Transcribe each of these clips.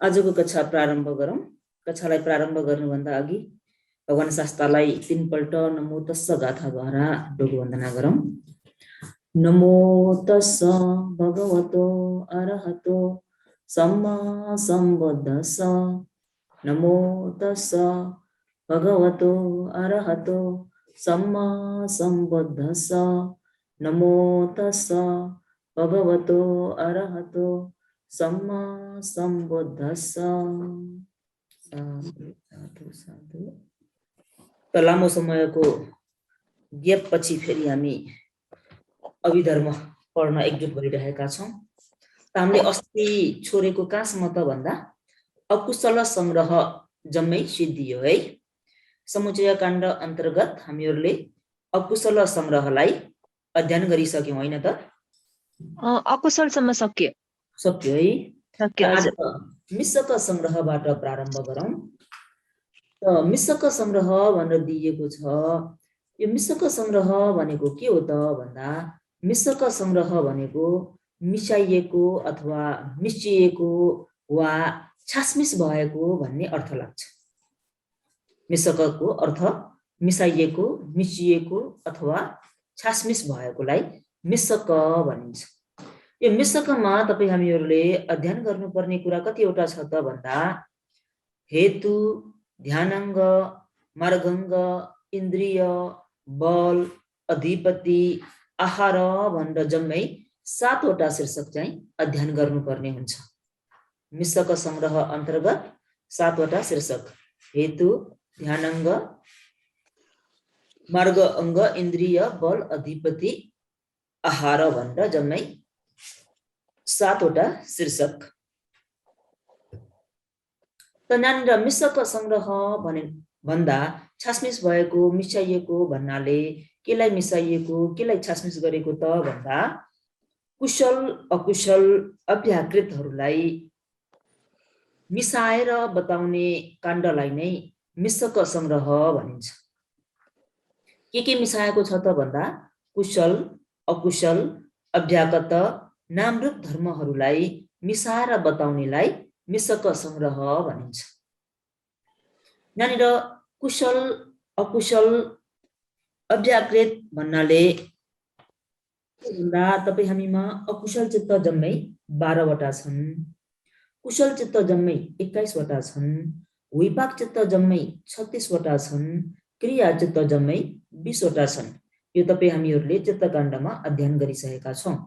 आजको कक्षा प्रारम्भ गरौँ। कक्षालाई प्रारम्भ गर्नुभन्दा अघि भगवान शास्त्रलाई 3 पल्ट नमो तस्स गाथाद्वारा डोको वन्दना गरौँ। नमो तस्स भगवतो अरहतो सम्मा सम्बुद्धस्स। नमो तस्स भगवतो अरहतो सम्मा सम्बुद्धस्स। नमो तस्स भगवतो अरहतो सम्मा सम्बुद्धस्स। साधु साधु। त लामो समयको ग्याप पछि फेरि हामी अभिधर्म पढ्न एकजुट भइरहेका छौँ। त हामीले अस्ति छोडेको कहाँसम्म त भन्दा अकुशल संग्रह जम्मै सिद्धियो है। समुच्चय काण्ड अन्तर्गत हामीहरूले अकुशल संग्रहलाई अध्ययन गरिसक्यौँ होइन त? अकुशलसम्म सक्यो है। सक्यो आज हजुर। मिश्रक संग्रहबाट प्रारम्भ गरौँ। त मिश्रक संग्रह भनेर दिएको छ। यो मिश्रक संग्रह भनेको के हो त भन्दा मिश्रक संग्रह भनेको मिसाइएको अथवा मिसिएको वा छासमिस भएको भन्ने अर्थ लाग्छ। मिश्रकको अर्थ मिसाइएको, मिसिएको अथवा छासमिस भएकोलाई मिश्रक भनिन्छ। यो मिश्रकमा तपाईँ हामीहरूले अध्ययन गर्नुपर्ने कुरा कतिवटा छ त भन्दा हेतु, ध्यानाङ्ग, मार्गाङ्ग, इन्द्रिय, बल, अधिपति, आहार भनेर जम्मै 7 वटा शीर्षक चाहिँ अध्ययन गर्नुपर्ने हुन्छ। मिश्रक संग्रह अन्तर्गत 7 वटा शीर्षक हेतु, ध्यानाङ्ग, मार्ग अङ्ग, इन्द्रिय, बल, अधिपति, आहार भनेर जम्मै 7 वटा शीर्षक। त यहाँनिर मिश्रक संग्रह भन्दा छासमिस भएको, मिसाइएको भन्नाले केलाई मिसाइएको, केलाई छासमिस गरेको त भन्दा कुशल अकुशल अव्याकृतहरूलाई मिसाएर बताउने काण्डलाई नै मिश्रक संग्रह भनिन्छ। के मिसाएको छ त भन्दा कुशल अकुशल अव्याकृत नामरूप धर्महरूलाई मिसाएर बताउनेलाई मिश्रक संग्रह भनिन्छ। यहाँनिर कुशल अकुशल अव्याकृत भन्नाले तपाईँ हामीमा अकुशल चित्त जम्मै 12 वटा छन्, कुशल चित्त जम्मै 21 वटा छन्, विपाक चित्त जम्मै 36 वटा छन्, क्रिया चित्त जम्मै 20 वटा छन्। यो तपाईँ हामीहरूले चित्तकाण्डमा अध्ययन गरिसकेका छौँ।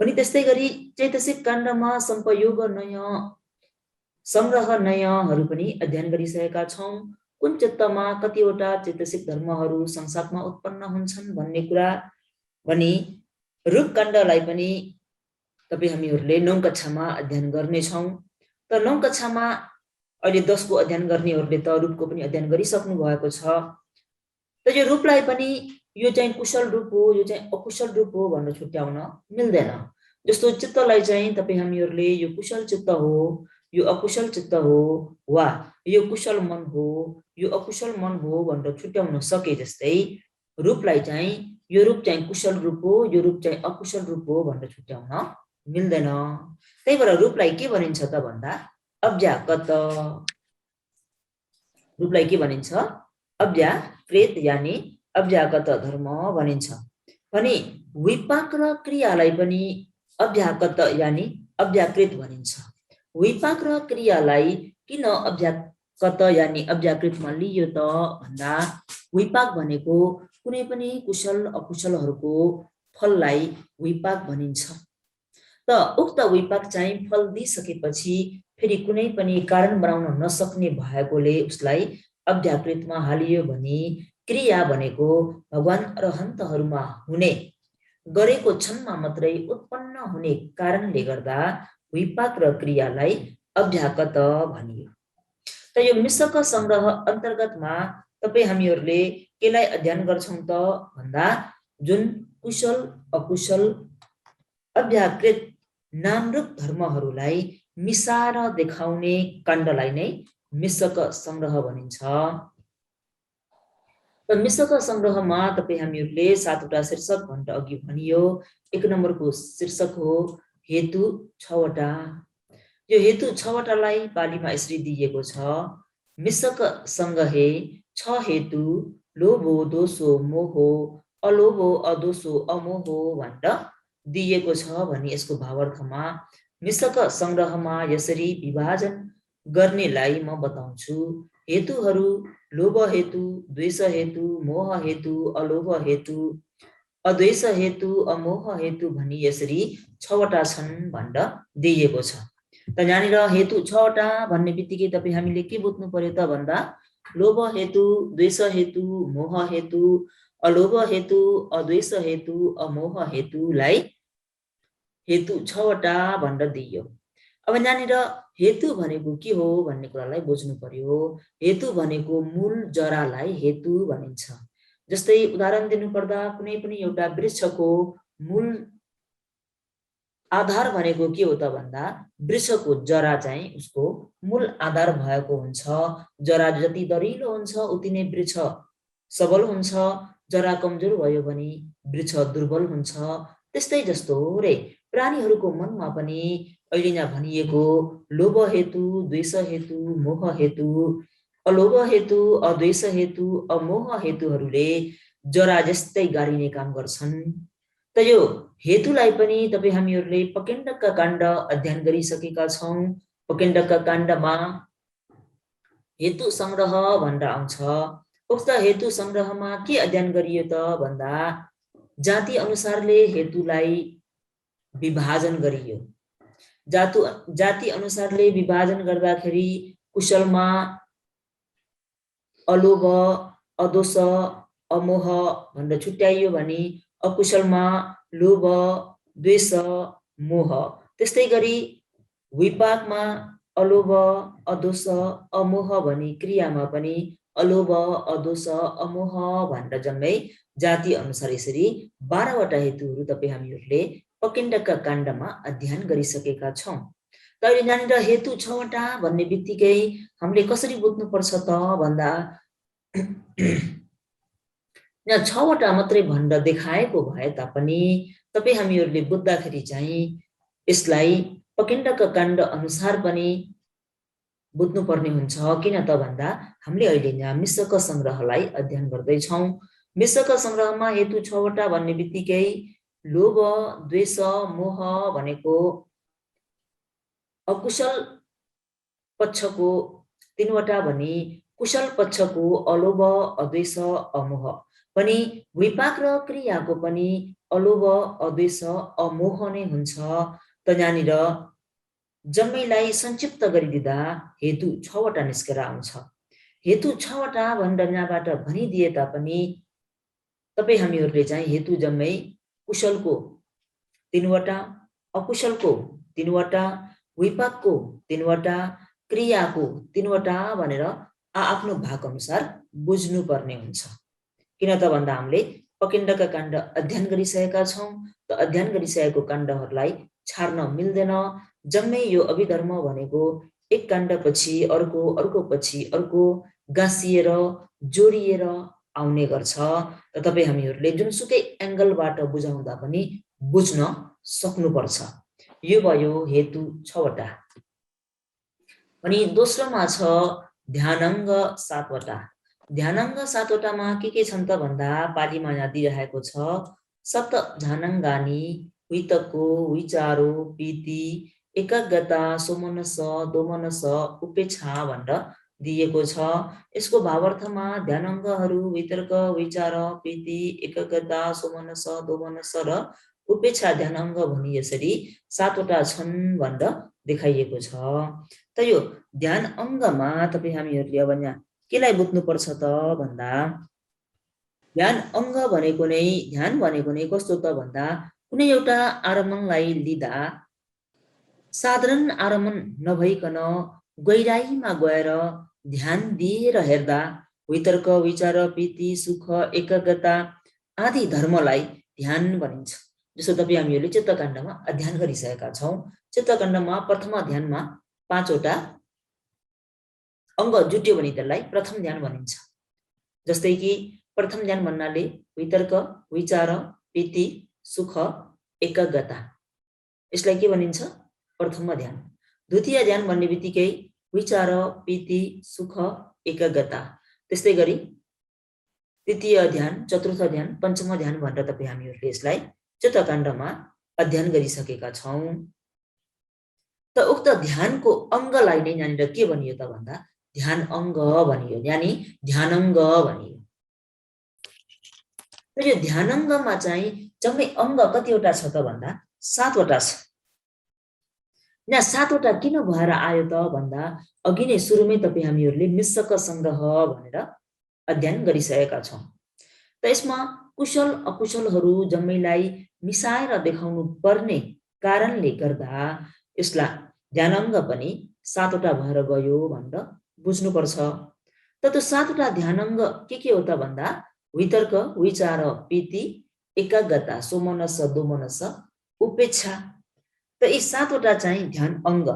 पनि त्यस्तै गरी चैतसिक काण्डमा संपयोग नयाँ संग्रह नयाँहरू पनि अध्ययन गरिसकेका छौँ। कुन चित्तमा कतिवटा चैतसिक धर्महरू संसारमा उत्पन्न हुन्छन् भन्ने कुरा भनी रूप काण्डलाई पनि तपाईँ हामीहरूले 9 कक्षामा अध्ययन गर्नेछौँ। त 9 कक्षामा अहिले 10 को अध्ययन गर्नेहरूले त रूपको पनि अध्ययन गरिसक्नु भएको छ। त यो रूपलाई पनि यो चाहिँ कुशल रूप हो, यो चाहिँ अकुशल रूप हो भनेर छुट्याउन मिल्दैन। जस्तो चित्तलाई चाहिँ तपाईँ हामीहरूले यो कुशल चित्त हो, यो अकुशल चित्त हो, वा यो कुशल मन हो, यो अकुशल मन हो भनेर छुट्याउन सके जस्तै रूपलाई चाहिँ यो रूप चाहिँ कुशल रूप हो, यो रूप चाहिँ अकुशल रूप हो भनेर छुट्याउन मिल्दैन। त्यही भएर रूपलाई के भनिन्छ त भन्दा अव्याकृत। रूपलाई के भनिन्छ? अव्याकृत यानि अव्याकृत धर्म भनिन्छ। भने विपाक र क्रियालाई पनि अव्याकृत यानि अव्याकृत भनिन्छ। विपाक र क्रियालाई किन अव्याकृत यानि अव्याकृतमा लियो त भन्दा विपाक भनेको कुनै पनि कुशल अकुशलहरूको फललाई विपाक भनिन्छ। त उक्त विपाक चाहिँ फल दिइसकेपछि फेरि कुनै पनि कारण बनाउन नसक्ने भएकोले उसलाई अव्याकृतमा हालियो भने क्रिया भनेको भगवान अरहन्तहरूमा हुने गरेको क्षणमा मात्रै उत्पन्न हुने कारणले गर्दा विपाक र क्रियालाई अव्याकृत भनियो। त यो मिश्रक संग्रह अन्तर्गतमा तपाईँ हामीहरूले केलाई अध्ययन गर्छौँ त भन्दा जुन कुशल अकुशल अव्याकृत नामरूप धर्महरूलाई मिसाएर देखाउने काण्डलाई नै मिश्रक संग्रह भनिन्छ। त मिश्रक संग्रहमा तपाईँ हामीहरूले 7 वटा शीर्षक भनेर अघि भनियो। 1 नम्बरको शीर्षक हो हेतु 6 वटा, यो हेतु 6 वटालाई पालीमा यसरी दिएको छ, मिसक संगहे 6 हेतु लोभो दोषो मोहो अलोभो अदोषो अमोहो भनेर दिएको छ भनी यसको भावार्थमा मिसक संग्रहमा यसरी विभाजन गर्नेलाई म बताउँछु। हेतुहरू लोभ हेतु, द्वेष हेतु, मोह हेतु, अलोभ हेतु, अद्वेष हेतु, अमोह हेतु भनी यसरी 6 वटा छन् भनेर दिएको छ। त यहाँनिर हेतु 6 वटा भन्ने बित्तिकै तपाईँ हामीले के बुझ्नु पर्यो त भन्दा लोभ हेतु, द्वेष हेतु, मोह हेतु, अलोभ हेतु, अद्वेष हेतु, अमोह हेतुलाई हेतु 6 वटा भनेर दियो। अब यहाँनिर हेतु भनेको के हो भन्ने कुरालाई बुझ्नु पर्यो। हेतु भनेको मूल जरालाई हेतु भनिन्छ। जस्तै उदाहरण दिनुपर्दा कुनै पनि एउटा वृक्षको मूल आधार भनेको के हो त भन्दा वृक्षको जरा चाहिँ उसको मूल आधार भएको हुन्छ। जरा जति दरिलो हुन्छ उति नै वृक्ष सबल हुन्छ, जरा कमजोर भयो भने वृक्ष दुर्बल हुन्छ। त्यस्तै जस्तो रे प्राणीहरूको मनमा पनि अहिले यहाँ भनिएको लोभ हेतु, द्वेष हेतु, मोह हेतु, अलोभ हेतु, अद्वेष हेतु, अमोह हेतुहरूले जरा जस्तै गाडिने काम गर्छन्। त यो हेतुलाई पनि तपाईँ हामीहरूले पकिण्डकका काण्ड अध्ययन गरिसकेका छौँ। पकिण्डकका काण्डमा हेतु संग्रह भनेर आउँछ। उक्त हेतु संग्रहमा के अध्ययन गरियो त भन्दा जाति अनुसारले हेतुलाई विभाजन गरियो। जाति अनुसारले विभाजन गर्दाखेरि कुशलमा अलोभ, अदोष, अमोह भनेर छुट्याइयो भने अकुशलमा लोभ, द्वेष, मोह। त्यस्तै गरी विपाकमा अलोभ, अदोष, अमोह भनी क्रियामा पनि अलोभ, अदोष, अमोह भनेर जम्मै जाति अनुसार यसरी 12 वटा हेतुहरू तपाईँ हामीहरूले पकिण्डकका काण्डमा अध्ययन गरिसकेका छौँ। त अहिले यहाँनिर हेतु 6 वटा भन्ने बित्तिकै हामीले कसरी बुझ्नुपर्छ त भन्दा यहाँ 6 वटा मात्रै भनेर देखाएको भए तापनि तपाईँ हामीहरूले बुझ्दाखेरि चाहिँ यसलाई पकिण्डक काण्ड अनुसार पनि बुझ्नुपर्ने हुन्छ। किन त भन्दा हामीले अहिले यहाँ मिश्रक संग्रहलाई अध्ययन गर्दैछौँ। मिश्रक संग्रहमा हेतु 6 वटा भन्ने बित्तिकै लोभ, द्वेष, मोह भनेको अकुशल पक्षको 3 वटा भने कुशल पक्षको अलोभ, अद्वेष, अमोह पनि विपाक र क्रियाको पनि अलोभ, अद्वेष, अमोह नै हुन्छ। त यहाँनिर जम्मैलाई संक्षिप्त गरिदिँदा हेतु 6 वटा निस्केर आउँछ। हेतु 6 वटा भनेर यहाँबाट भनिदिए तापनि तपाईँ हामीहरूले चाहिँ हेतु जम्मै कुशलको 3 वटा, अकुशलको 3 वटा, विपाकको 3 वटा, क्रियाको 3 वटा भनेर आफ्नो भाग अनुसार बुझ्नुपर्ने हुन्छ। किन त भन्दा हामीले पकिण्डका काण्ड अध्ययन गरिसकेका छौँ। त अध्ययन गरिसकेको काण्डहरूलाई छाड्न मिल्दैन। जम्मै यो अभिधर्म भनेको एक काण्डपछि अर्को, अर्को पछि अर्को गाँसिएर जोडिएर आउने गर्छ। त तपाईँ हामीहरूले जुनसुकै एङ्गलबाट बुझाउँदा पनि बुझ्न सक्नुपर्छ। यो भयो हेतु 6 वटा। अनि दोस्रोमा छ ध्यानङ्ग 7 वटा। ध्यानङ्ग 7 वटामा के छन् त भन्दा पालीमा यहाँ दिइरहेको छ सप्त ध्यानङ्गानी वितको, विचारो, प्रीति, एकाग्रता, सोमनस, दोमनस, उपेक्षा भनेर दिएको छ। यसको भावार्थमा ध्यानङ्गहरू वितर्क, विचार, प्रीति, एकाग्रता, सोमनस, दोमनस र उपेक्षा ध्यानङ्ग भनी यसरी 7 वटा छन् भनेर देखाइएको छ। त यो ध्यान अङ्गमा तपाईँ हामीहरूले अब यहाँ केलाई बुझ्नुपर्छ त भन्दा ध्यान अङ्ग भनेको नै ध्यान भनेको नै कस्तो त भन्दा कुनै एउटा आरम्भलाई लिँदा साधारण आरम्भ नभइकन गहिराईमा गएर ध्यान दिएर हेर्दा वितर्क, विचार, प्रीति, सुख, एकाग्रता आदि धर्मलाई ध्यान भनिन्छ। जस्तो तपाईँ हामीहरूले चित्तकाण्डमा अध्ययन गरिसकेका छौँ। चित्तकाण्डमा प्रथम ध्यानमा 5 वटा अङ्ग जुट्यो भने त्यसलाई प्रथम ध्यान भनिन्छ। जस्तै कि प्रथम ध्यान भन्नाले वितर्क, विचार, प्रीति, सुख, एकाग्रता, यसलाई के भनिन्छ? प्रथम ध्यान। द्वितीय ध्यान भन्ने बित्तिकै विचार, प्रीति, सुख, एकाग्रता। त्यस्तै गरी तृतीय ध्यान, चतुर्थ ध्यान, पञ्चम ध्यान भनेर तपाईँ हामीहरूले यसलाई चित्तकाण्डमा अध्ययन गरिसकेका छौँ। त उक्त ध्यानको अङ्गलाई नै यहाँनिर के भनियो त भन्दा ध्यान अङ्ग भनियो, यानी ध्यानङ्ग भनियो। र यो ध्यानङ्गमा चाहिँ जम्मै अङ्ग कतिवटा छ त भन्दा 7 वटा छ। यहाँ 7 वटा किन भएर आयो त भन्दा अघि नै सुरुमै तपाईँ हामीहरूले मिश्रक सङ्ग्रह भनेर अध्ययन गरिसकेका छौँ। त यसमा कुशल अकुशलहरू जम्मैलाई मिसाएर देखाउनु पर्ने कारणले गर्दा यसलाई ध्यानङ्ग पनि 7 वटा भएर गयो भनेर बुझ्नुपर्छ। त त्यो 7 वटा ध्यानङ्ग के हो त भन्दा वितर्क, विचार, प्रीति, एकाग्रता, सोमनस, दोमनस, उपेक्षा। त यी 7 वटा चाहिँ ध्यान अङ्ग।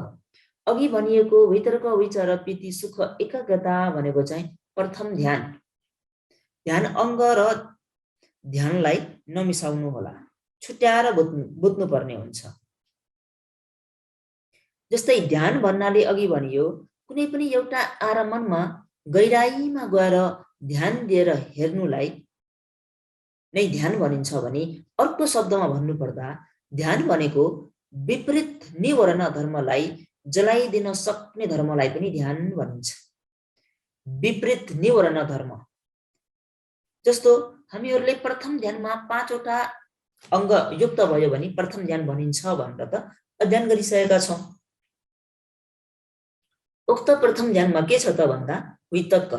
अघि भनिएको वितर्क, विचार, प्रीति, सुख, एकाग्रता भनेको चाहिँ प्रथम ध्यान। ध्यान अङ्ग र ध्यानलाई नमिसाउनु होला, छुट्याएर बुझ्नु पर्ने हुन्छ। जस्तै ध्यान भन्नाले अघि भनियो कुनै पनि एउटा आरमणमा गहिराईमा गएर ध्यान दिएर हेर्नुलाई नै ध्यान भनिन्छ भने अर्को शब्दमा भन्नुपर्दा ध्यान भनेको विपरीत निवरण धर्मलाई जलाइदिन सक्ने धर्मलाई पनि ध्यान भनिन्छ। विपरीत निवरण धर्म जस्तो हामीहरूले प्रथम ध्यानमा 5 वटा अङ्ग युक्त भयो भने प्रथम ध्यान भनिन्छ भनेर त अध्ययन गरिसकेका छौँ। उक्त प्रथम ध्यानमा के छ त भन्दा वितर्क।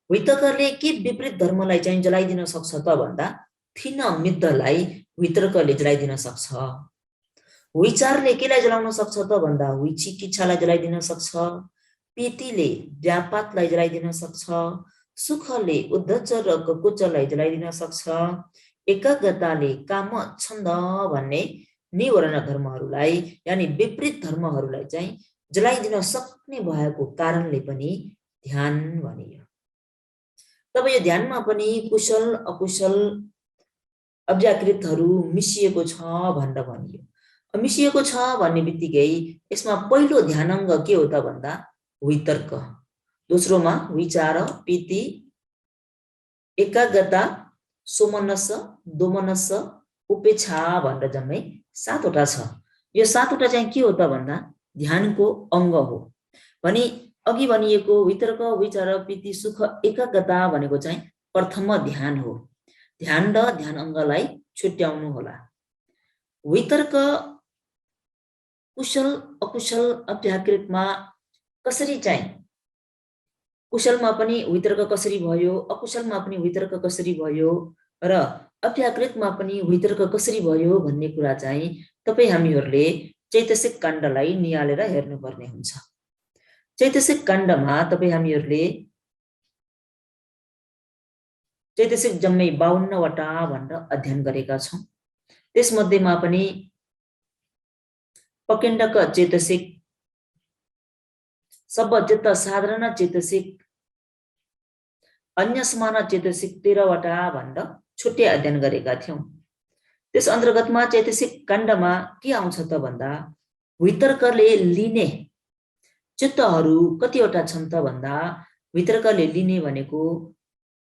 वितर्कले के विपरीत धर्मलाई चाहिँ जलाइदिन सक्छ त भन्दा थिन मिद्धलाई वितर्कले जलाइदिन सक्छ। विचारले केलाई जलाउन सक्छ त भन्दा विचिकित्सालाई जलाइदिन सक्छ। प्रीतिले व्यापातलाई जलाइदिन सक्छ। सुखले उद्धच र कुचलाई जलाइदिन सक्छ। एकाग्रताले काम, छन्द भन्ने निवरण धर्महरूलाई यानी विपरीत धर्महरूलाई चाहिँ जलाइदिन सक्ने भएको कारणले पनि ध्यान भनियो। तब यो ध्यानमा पनि कुशल अकुशल अव्याकृतहरू मिसिएको छ भनेर भनियो। मिसिएको छ भन्ने बित्तिकै यसमा पहिलो ध्यानङ्ग के हो त भन्दा वितर्क, दोस्रोमा विचार, प्रीति, एकाग्रता, सोमनस, दोमनस, उपेक्षा भनेर जम्मै 7 वटा छ। यो 7 वटा चाहिँ के हो त भन्दा ध्यानको अङ्ग हो। भने अघि भनिएको वितर्क, विचार, प्रीति, सुख, एकाग्रता भनेको चाहिँ प्रथम ध्यान हो। ध्यान र ध्यान अङ्गलाई छुट्याउनु होला। वितर्क कुशल अकुशल अव्याकृतमा कसरी चाहिँ कुशलमा पनि वितर्क कसरी भयो, अकुशलमा पनि वितर्क कसरी भयो र अव्याकृतमा पनि वितर्क कसरी भयो भन्ने कुरा चाहिँ तपाईँ हामीहरूले चैतसिक काण्डलाई निहालेर हेर्नुपर्ने हुन्छ। चैतसिक काण्डमा तपाईँ हामीहरूले चैतसिक जम्मै 52 वटा भनेर अध्ययन गरेका छौँ। त्यसमध्येमा पनि पकेण्डक चैतसिक, सब्बचित्त साधारण चैतसिक, अन्य समान चैतसिक 13 वटा भनेर छुट्टै अध्ययन गरेका थियौँ। त्यस अन्तर्गतमा चैतसिक काण्डमा के आउँछ त भन्दा वितर्कले लिने चित्तहरू कतिवटा छन् त भन्दा वितर्कले लिने भनेको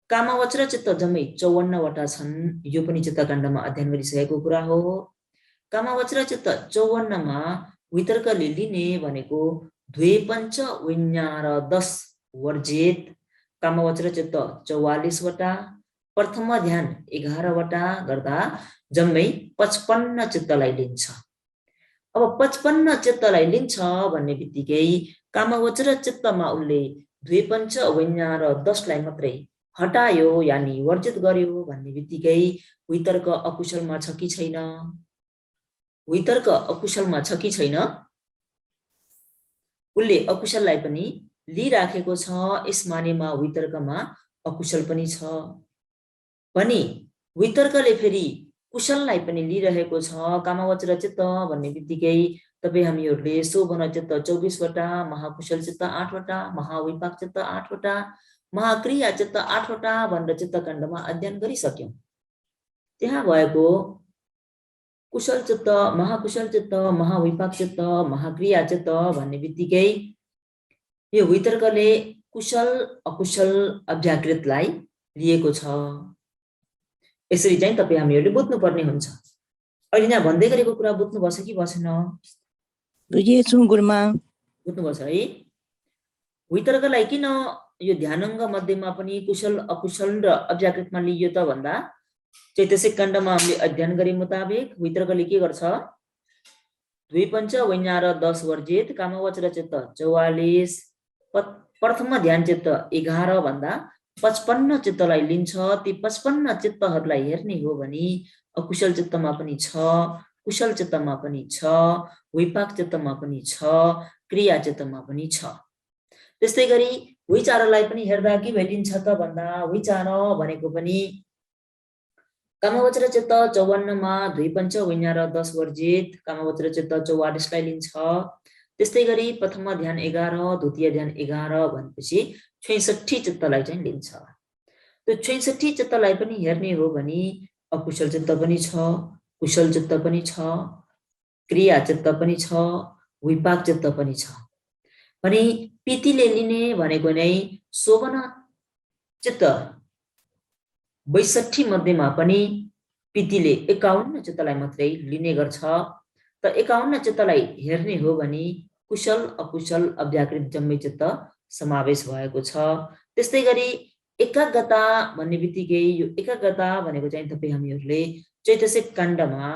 कामवचर चित्त जम्मै 54 वटा छन्। यो पनि चित्तकाण्डमा अध्ययन गरिसकेको कुरा हो। कामवचर चित्त 54 मा वितर्कले लिने भनेको द्वैपञ्च विज्ञान 10 वर्जित, कामवचर चित्त 44 वटा, प्रथम ध्यान 11 वटा गर्दा जम्मै 55 चित्तलाई लिन्छ। अब 55 चित्तलाई लिन्छ भन्ने बित्तिकै कामवचर चित्तमा उसले द्वैपञ्च विज्ञान 10 लाई मात्रै हटायो यानी वर्जित गर्यो भन्ने बित्तिकै वितर्क अकुशलमा छ कि छैन? वितर्क अकुशलमा छ कि छैन? उसले अकुशललाई पनि लिइराखेको छ। यस मानेमा वितर्कमा अकुशल पनि छ। पनि वितर्कले फेरि कुशललाई पनि लिइरहेको छ। कामवचर चित्त भन्ने बित्तिकै तपाईँ हामीहरूले शोभन चित्त 24 वटा, महाकुशल चित्त 8 वटा, महाविपाक चित्त 8 वटा, महाक्रिया चित्त 8 वटा भनेर चित्तकाण्डमा अध्ययन गरिसक्यौँ। त्यहाँ भएको कुशल चित्त, महाकुशल चित्त, महाविपाक चित्त, महाक्रिया चित्त भन्ने बित्तिकै यो वितर्कले कुशल अकुशल अव्याकृतलाई लिएको छ। यसरी चाहिँ तपाईँ हामीहरूले बुझ्नुपर्ने हुन्छ। अहिले यहाँ भन्दै गरेको कुरा बुझ्नुभएछ कि बसेन? बुझिएछु गुरुमा। बुझ्नुभएछ है? वितर्कलाई किन यो ध्यानङ्ग मध्येमा पनि कुशल अकुशल र अव्याकृतमा लिइयो त भन्दा चैतसिक काण्डमा हामीले अध्ययन गरे मुताबिक वितर्कले के गर्छ? 2 पंच वैञ्जार 10 वर्जित कामवचर चित्त 44 प्रथम ध्यान चित्त 11 भन्दा 55 चित्तलाई लिन्छ। ती 55 चित्तहरूलाई हेर्ने हो भने अकुशल चित्तमा पनि छ, कुशल चित्तमा पनि छ, विपाक चित्तमा पनि छ, क्रिया चित्तमा पनि छ। त्यस्तै गरी विचारलाई पनि हेर्दा के भेटिन्छ त भन्दा विचार भनेको पनि कामवचर चित्त 54 मा 2 पंच वैञ्जार 10 वर्जित कामवचर चित्त 44 लाई लिन्छ। त्यस्तै गरी प्रथम ध्यान 11, द्वितीय ध्यान 11 भनेपछि 66 चित्तलाई चाहिँ लिन्छ। त्यो 66 चित्तलाई पनि हेर्ने हो भने अकुशल चित्त पनि छ, कुशल चित्त पनि छ, क्रिया चित्त पनि छ, विपाक चित्त पनि छ। भने पितिले लिने भनेको नै शोभन चित्त 62 मध्येमा पनि पितिले 51 चित्तलाई मात्रै लिने गर्छ। त 51 चित्तलाई हेर्ने हो भने कुशल अकुशल अव्याकृत जम्मै चित्त समावेश भएको छ। त्यस्तै गरी एकाग्रता भन्ने बित्तिकै यो एकाग्रता भनेको चाहिँ तपाईँ हामीहरूले चैतसिक काण्डमा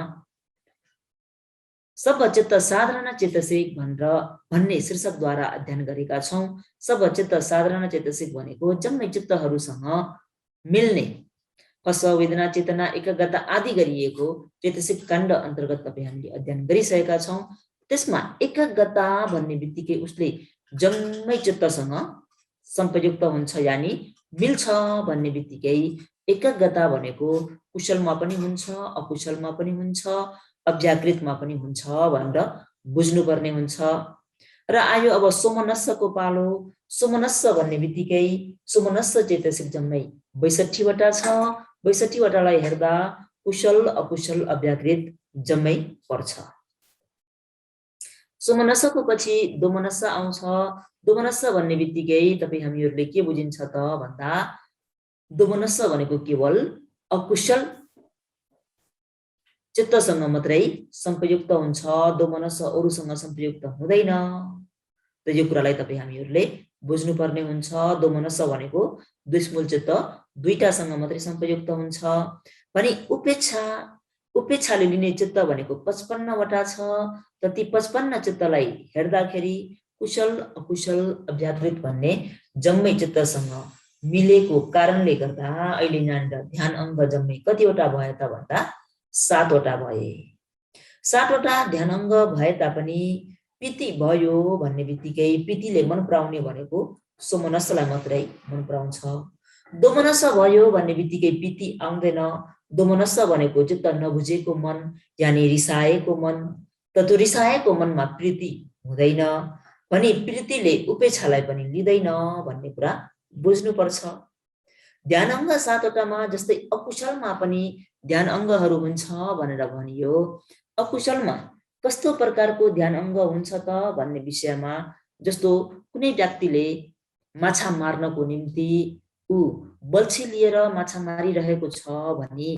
सब चित्त साधारण चेतसिक भन्ने शीर्षकद्वारा अध्ययन गरेका छौं। सब चित्त साधारण चेतसिक भनेको जम्मै चित्तहरूसँग मिल्ने हस वेदना चेतना एकाग्रता आदि गरिएको चेतसिक काण्ड अन्तर्गत तपाईँ हामीले अध्ययन गरिसकेका छौं। त्यसमा एकाग्रता भन्ने बित्तिकै उसले जम्मै चित्तसँग सम्पयुक्त हुन्छ, यानी मिल्छ भन्ने बित्तिकै एकाग्रता भनेको कुशलमा पनि हुन्छ, अकुशलमा पनि हुन्छ, अव्याकृतमा पनि हुन्छ भनेर बुझ्नुपर्ने हुन्छ। र आयो अब सोमनस्सको पालो। सोमनस्स भन्ने बित्तिकै सोमनस्स चेतसिक जम्मै 62 वटा छ। 62 वटालाई हेर्दा कुशल अकुशल अव्याकृत जम्मै पर्छ। सोमनस्सको पछि दोमनस्स आउँछ। दोमनस्स भन्ने बित्तिकै तपाईँ हामीहरूले के बुझिन्छ त भन्दा दोमनस्स भनेको केवल अकुशल चित्तसँग मात्रै सम्पयुक्त हुन्छ, दोमनस्स अरूसँग सम्पयुक्त हुँदैन। त यो कुरालाई तपाईँ हामीहरूले बुझ्नुपर्ने हुन्छ। दोमनस्स भनेको दुष्मूल चित्त दुईटासँग मात्रै सम्पयुक्त हुन्छ। भने उपेक्षाले लिने चित्त भनेको 55 वटा छ। त ती 55 चित्तलाई हेर्दाखेरि कुशल अकुशल अव्याकृत भन्ने जम्मै चित्तसँग मिलेको कारणले गर्दा अहिले यहाँनिर ध्यान अङ्ग जम्मै कतिवटा भयो त भन्दा 7 वटा भए। 7 वटा ध्यान अङ्ग भए तापनि पिति भयो भन्ने बित्तिकै पितिले मन पराउने भनेको सोमनस्सलाई मात्रै मन पराउँछ। दोमनस्स भयो भन्ने बित्तिकै पिति आउँदैन। दोमनस्स भनेको चित्त नबुझेको मन, यानी रिसाएको मन। त त्यो रिसाएको मनमा प्रीति हुँदैन भने प्रीतिले उपेक्षालाई पनि लिँदैन भन्ने कुरा बुझ्नुपर्छ। ध्यान अङ्ग 7 वटामा जस्तै अकुशलमा पनि ध्यान अङ्गहरू हुन्छ भनेर भनियो। अकुशलमा कस्तो प्रकारको ध्यान अङ्ग हुन्छ त भन्ने विषयमा जस्तो कुनै व्यक्तिले माछा मार्नको निम्ति ऊ बल्छी लिएर माछा मारिरहेको छ भने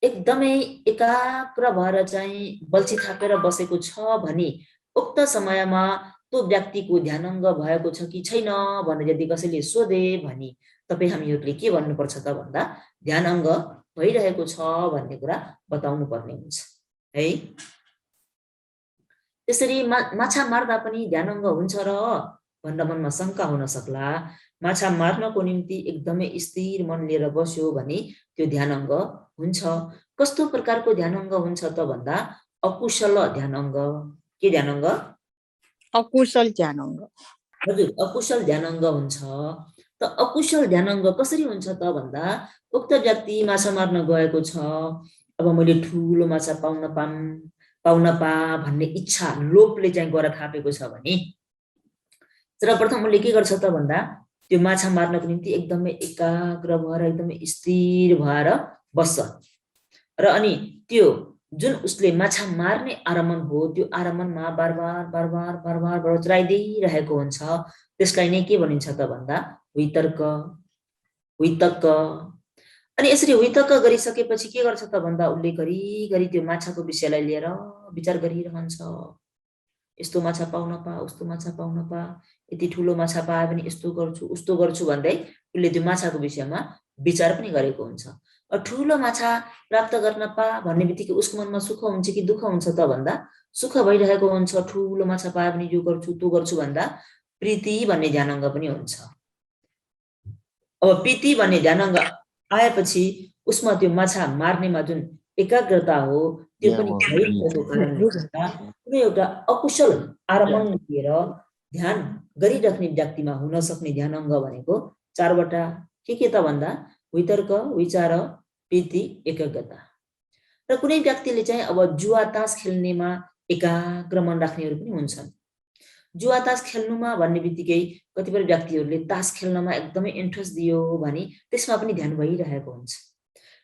एकदमै एकाग्र भएर चाहिँ बल्छी थापेर बसेको छ भने उक्त समयमा त्यो व्यक्तिको ध्यान अङ्ग भएको छ कि छैन भनेर यदि कसैले सोधे भने तपाईँ हामीहरूले के भन्नुपर्छ त भन्दा ध्यान अङ्ग भइरहेको छ भन्ने कुरा बताउनु पर्ने हुन्छ है। त्यसरी माछा मार्दा पनि ध्यान अङ्ग हुन्छ र भनेर मनमा शङ्का हुन सक्ला। माछा मार्नको निम्ति एकदमै स्थिर मन लिएर बस्यो भने त्यो ध्यान अङ्ग हुन्छ। कस्तो प्रकारको ध्यान अङ्ग हुन्छ त भन्दा अकुशल ध्यान अङ्ग। के ध्यान अङ्ग? अकुशल ध्यान अङ्ग। हजुर, अकुशल ध्यान अङ्ग हुन्छ। त अकुशल ध्यान अङ्ग कसरी हुन्छ त भन्दा उक्त व्यक्ति माछा मार्न गएको छ। अब मैले ठुलो माछा पाउन पा भन्ने इच्छा लोभले चाहिँ गएर थापेको छ भने सर्वप्रथम उसले के गर्छ त भन्दा त्यो माछा मार्नको निम्ति एकदमै एकाग्र भएर एकदमै स्थिर भएर बस्छ र अनि त्यो जुन उसले माछा मार्ने आरमण हो त्यो आरमणमा बार बार बार बार बार बार बार चलाइदिरहेको हुन्छ त्यसलाई नै के भनिन्छ त भन्दा वितर्क वितर्क अनि यसरी वितर्क गरिसकेपछि के गर्छ त भन्दा उसले घरिघरि त्यो माछाको विषयलाई लिएर विचार गरिरहन्छ यस्तो माछा पाउन पा उस्तो माछा पाउन पा यति ठुलो माछा पाए भने यस्तो गर्छु उस्तो गर्छु भन्दै उसले त्यो माछाको विषयमा विचार पनि गरेको हुन्छ ठुलो माछा प्राप्त गर्न पा भन्ने बित्तिकै उसको मनमा सुख हुन्छ कि दुःख हुन्छ त भन्दा सुख भइरहेको हुन्छ ठुलो माछा पाए भने यो गर्छु त्यो गर्छु भन्दा प्रीति भन्ने ध्यानङ्ग पनि हुन्छ अब प्रीति भन्ने ध्यानङ्ग आएपछि उसमा त्यो माछा मार्नेमा जुन एकाग्रता हो त्यो पनि भइरहेको कारणले गर्दा कुनै एउटा अकुशल आरमण लिएर ध्यान गरिराख्ने व्यक्तिमा हुन सक्ने ध्यानङ्ग भनेको 4 वटा के त भन्दा वितर्क विचार प्रीति एकाग्रता र कुनै व्यक्तिले चाहिँ अब जुवा तास खेल्नेमा एकाग्र मन राख्नेहरू पनि हुन्छन् जुवा तास खेल्नुमा भन्ने बित्तिकै कतिपय व्यक्तिहरूले तास खेल्नमा एकदमै इन्ट्रेस्ट दियो भने त्यसमा पनि ध्यान भइरहेको हुन्छ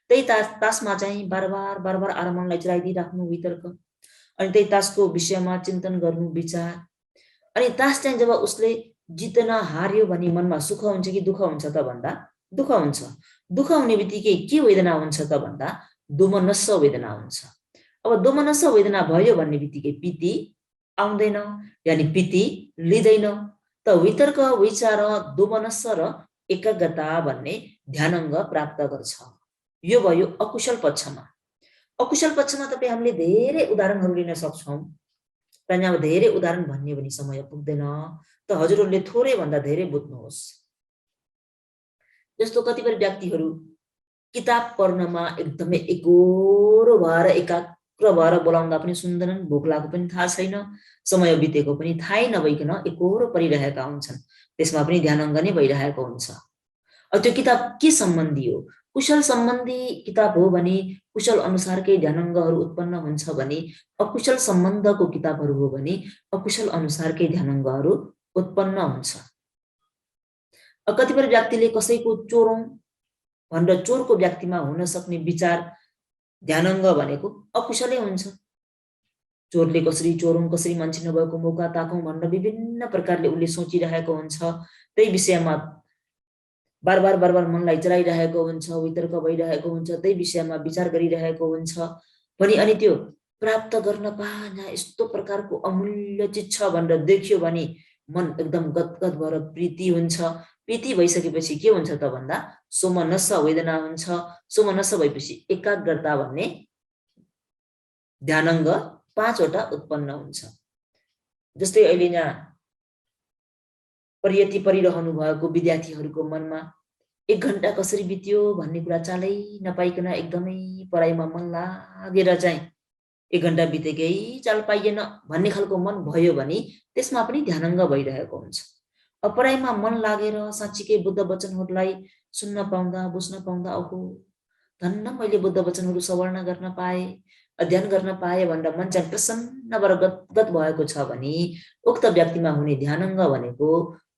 त्यही तासमा चाहिँ बार बार आरमणलाई चलाइदिइराख्नु वितर्क अनि त्यही तासको विषयमा चिन्तन गर्नु विचार अनि तास चाहिँ जब उसले जित्न हार्यो भने मनमा सुख हुन्छ कि दुःख हुन्छ त भन्दा दुःख हुन्छ दुःख हुने बित्तिकै के वेदना हुन्छ त भन्दा दोमनस्स वेदना हुन्छ अब दोमनस्स वेदना भयो भन्ने बित्तिकै प्रीति आउँदैन यानी प्रीति लिँदैन त वितर्क विचार दोमनस्स र एकाग्रता भन्ने ध्यानङ्ग प्राप्त गर्छ यो भयो अकुशल पक्षमा तपाईँ हामीले धेरै उदाहरणहरू लिन सक्छौं र यहाँ धेरै उदाहरण भन्ने पनि समय पुग्दैन त हजुरहरूले थोरै भन्दा धेरै बुझ्नुहोस् जस्तो कतिपय व्यक्तिहरू किताब पढ्नमा एकदमै एकोरो भएर एकाग्र भएर बोलाउँदा पनि सुन्दैनन् भोक लागेको पनि थाहा छैन समय बितेको पनि थाहै नभइकन एकोरो परिरहेका हुन्छन् त्यसमा पनि ध्यानङ्ग नै भइरहेको हुन्छ त्यो किताब के सम्बन्धी हो कुशल सम्बन्धी किताब हो भने कुशल अनुसारकै ध्यानङ्गहरू उत्पन्न हुन्छ भने अकुशल सम्बन्धको किताबहरू हो भने अकुशल अनुसारकै ध्यानङ्गहरू उत्पन्न हुन्छ कतिपय व्यक्तिले कसैको चोरौं भनेर चोरको व्यक्तिमा हुन सक्ने विचार ध्यानङ्ग भनेको अकुशलै हुन्छ चोरले कसरी चोरौं कसरी मान्छे नभएको मौका ताकौं भनेर विभिन्न प्रकारले उसले सोचिरहेको हुन्छ त्यही विषयमा बार बार मनलाई चलाइरहेको हुन्छ वितर्क भइरहेको हुन्छ त्यही विषयमा विचार गरिरहेको हुन्छ भने अनि त्यो प्राप्त गर्न पाना यस्तो प्रकारको अमूल्य चिज छ भनेर देख्यो भने मन एकदम गदगद भएर प्रीति हुन्छ प्रीति भइसकेपछि के हुन्छ त भन्दा सोमनस्स वेदना हुन्छ सोमनस्स भएपछि एकाग्रता भन्ने ध्यानङ्ग 5 वटा उत्पन्न हुन्छ जस्तै अहिले यहाँ परियति परिरहनु भएको विद्यार्थीहरूको मनमा 1 घण्टा कसरी बित्यो भन्ने कुरा चालै नपाइकन एकदमै पढाइमा मन लागेर चाहिँ 1 घण्टा बितेकै चाल पाइएन भन्ने खालको मन भयो भने त्यसमा पनि ध्यानङ्ग भइरहेको हुन्छ अब पढाइमा मन लागेर साँच्चीकै बुद्ध वचनहरूलाई सुन्न पाउँदा बुझ्न पाउँदा ओहो धन्न मैले बुद्ध वचनहरू सवर्ण गर्न पाए अध्ययन गर्न पाए भनेर मन चाहिँ प्रसन्न भएर गदगद भएको छ भने उक्त व्यक्तिमा हुने ध्यानङ्ग भनेको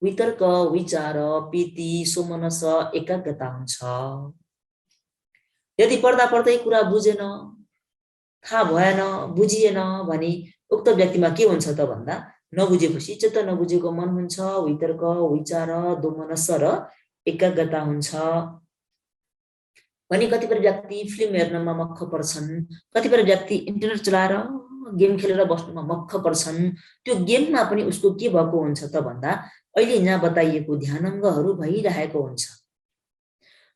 वितर्क विचार प्रीति सोमनस्स एकाग्रता हुन्छ यदि पढ्दा पढ्दै कुरा बुझेन थाहा भएन बुझिएन भने उक्त व्यक्तिमा के हुन्छ त भन्दा नबुझेपछि चित्त नबुझेको मन हुन्छ वितर्क विचार दोमनस्स र एकाग्रता हुन्छ भने कतिपय व्यक्ति फिल्म हेर्नमा मक्ख पर्छन् कतिपय व्यक्ति इन्टरनेट चलाएर गेम खेलेर बस्नुमा मक्ख पर्छन् त्यो गेममा पनि उसको के भएको हुन्छ त भन्दा अहिले यहाँ बताइएको ध्यानङ्गहरू भइरहेको हुन्छ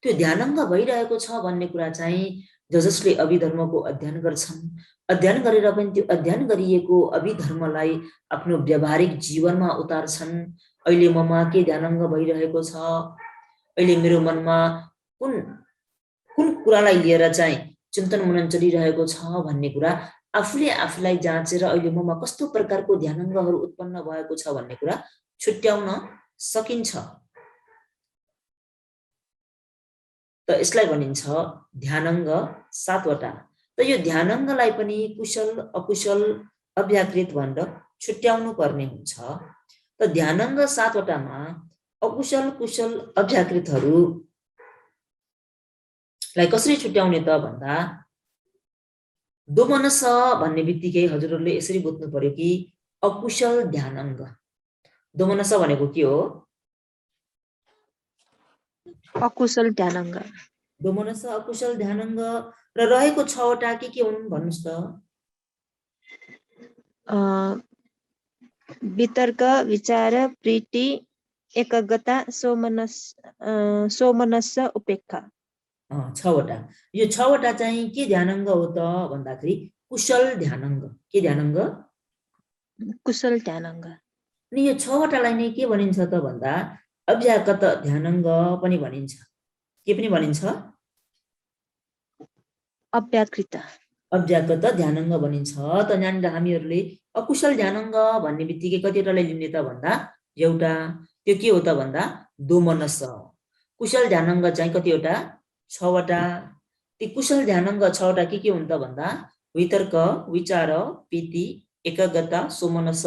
त्यो ध्यानङ्ग भइरहेको छ भन्ने कुरा चाहिँ जसले अभिधर्मको अध्ययन गर्छन् अध्ययन गरेर पनि त्यो अध्ययन गरिएको अभिधर्मलाई आफ्नो व्यावहारिक जीवनमा उतार्छन् अहिले ममा के ध्यानङ्ग भइरहेको छ अहिले मेरो मनमा कुन कुरालाई लिएर चाहिँ चिन्तन मनन चलिरहेको छ भन्ने कुरा आफूले आफूलाई जाँचेर अहिले ममा कस्तो प्रकारको ध्यानङ्गहरू उत्पन्न भएको छ भन्ने कुरा छुट्याउन सकिन्छ त यसलाई भनिन्छ ध्यानङ्ग 7 वटा त यो ध्यानङ्गलाई पनि कुशल अकुशल अव्याकृत भनेर छुट्याउनु पर्ने हुन्छ त ध्यानङ्ग 7 वटामा अकुशल कुशल अव्याकृतहरूलाई कसरी छुट्याउने त भन्दा दोमनस भन्ने बित्तिकै हजुरहरूले यसरी बुझ्नु पर्यो कि अकुशल ध्यानङ्ग। दोमनस भनेको के हो? अकुशल ध्यानङ्ग। दोमनस अकुशल ध्यानङ्ग र रहेको 6 वटा के हुन् भन्नुस् त? वितर्क, विचार, प्रीति, एकाग्रता, सोमनस्स, उपेक्षा। 6 वटा। यो 6 वटा चाहिँ के ध्यानङ्ग हो त भन्दाखेरि कुशल ध्यानङ्ग। के ध्यानङ्ग? कुशल ध्यानङ्ग। अनि यो 6 वटालाई नै के भनिन्छ त भन्दा अव्याकृत ध्यानङ्ग पनि भनिन्छ। के पनि भनिन्छ? अव्याकृत। अव्याकृत ध्यानङ्ग भनिन्छ। त यहाँनिर हामीहरूले अकुशल ध्यानङ्ग भन्ने बित्तिकै कतिवटालाई लिने त भन्दा एउटा। त्यो के हो त भन्दा दोमनस। कुशल ध्यानङ्ग चाहिँ कतिवटा? 6 वटा। ती कुशल ध्यानङ्ग 6 वटा के हुन् त भन्दा वितर्क, विचार, प्रीति, एकाग्रता, सोमनस,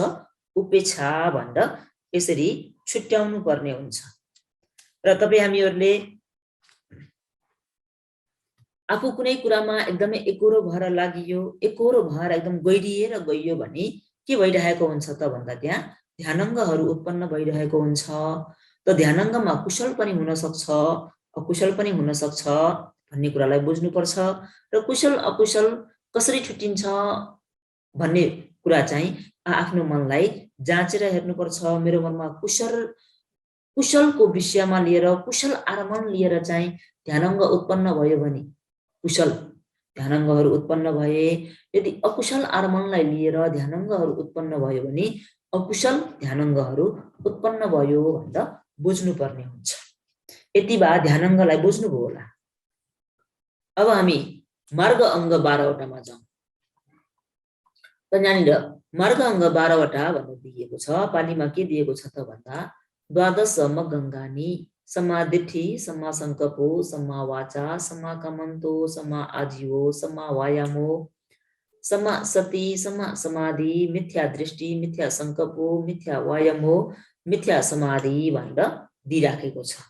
उपेक्षा भनेर यसरी छुट्याउनु पर्ने हुन्छ। र तपाईँ हामीहरूले आफू कुनै कुरामा एकदमै एकोरो भएर लागियो, एकोरो भएर एकदम गहिरिएर गइयो भने के भइरहेको हुन्छ त भन्दा त्यहाँ ध्यानङ्गहरू उत्पन्न भइरहेको हुन्छ। त ध्यानङ्गमा कुशल पनि हुन सक्छ, अकुशल पनि हुन सक्छ भन्ने कुरालाई बुझ्नुपर्छ। र कुशल अकुशल कसरी छुट्टिन्छ भन्ने कुरा चाहिँ आफ्नो मनलाई जाँचेर हेर्नुपर्छ। मेरो मनमा कुशलको विषयमा लिएर, कुशल आरमण लिएर चाहिँ ध्यानङ्ग उत्पन्न भयो भने कुशल ध्यानङ्गहरू उत्पन्न भए, यदि अकुशल आरमणलाई लिएर ध्यानङ्गहरू उत्पन्न भयो भने अकुशल ध्यानङ्गहरू उत्पन्न भयो भनेर बुझ्नुपर्ने हुन्छ। यति भए ध्यानङ्गलाई बुझ्नुभयो होला। अब हामी मार्ग अङ्ग 12 वटामा जाउँ। त यहाँनिर मार्ग अङ्ग 12 वटा भनेर दिएको छ। पालीमा के दिएको छ त भन्दा द्वादश मगङ्गानि सम्मा दिट्ठी, सम्मा संकल्पो, सम्मा वाचा, सम्मा कमन्तो, सम्मा आजीवो, सम्मा वायामो, सम्मा सति, सम्मा समाधि, मिथ्या दृष्टि, मिथ्या संकल्पो, मिथ्या वायामो, मिथ्या समाधि भनेर दिइराखेको छ।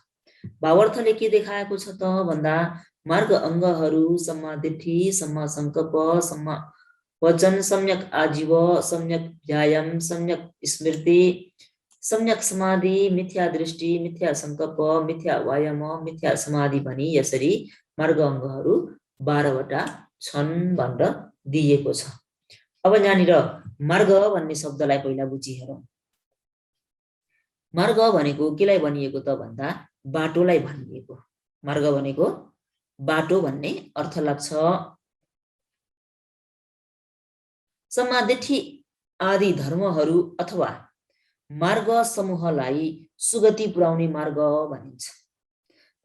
भावार्थले के देखाएको छ त भन्दा मार्ग अङ्गहरू सम्मा दिट्ठी, सम्मा संकल्प, सम्मा वचन, सम्यक आजीव, सम्यक व्यायाम, सम्यक स्मृति, सम्यक समाधि, मिथ्या दृष्टि, मिथ्या संकल्प, मिथ्या वायाम, मिथ्या समाधि भनी यसरी मार्ग अङ्गहरू 12 वटा छन् भनेर दिएको छ। अब यहाँनिर मार्ग भन्ने शब्दलाई पहिला बुझिहेरौँ। मार्ग भनेको केलाई भनिएको त भन्दा बाटोलाई भनिएको। मार्ग भनेको बाटो भन्ने अर्थ लाग्छ। समाधिठी आदि धर्महरू अथवा मार्ग समूहलाई सुगति पुर्याउने मार्ग भनिन्छ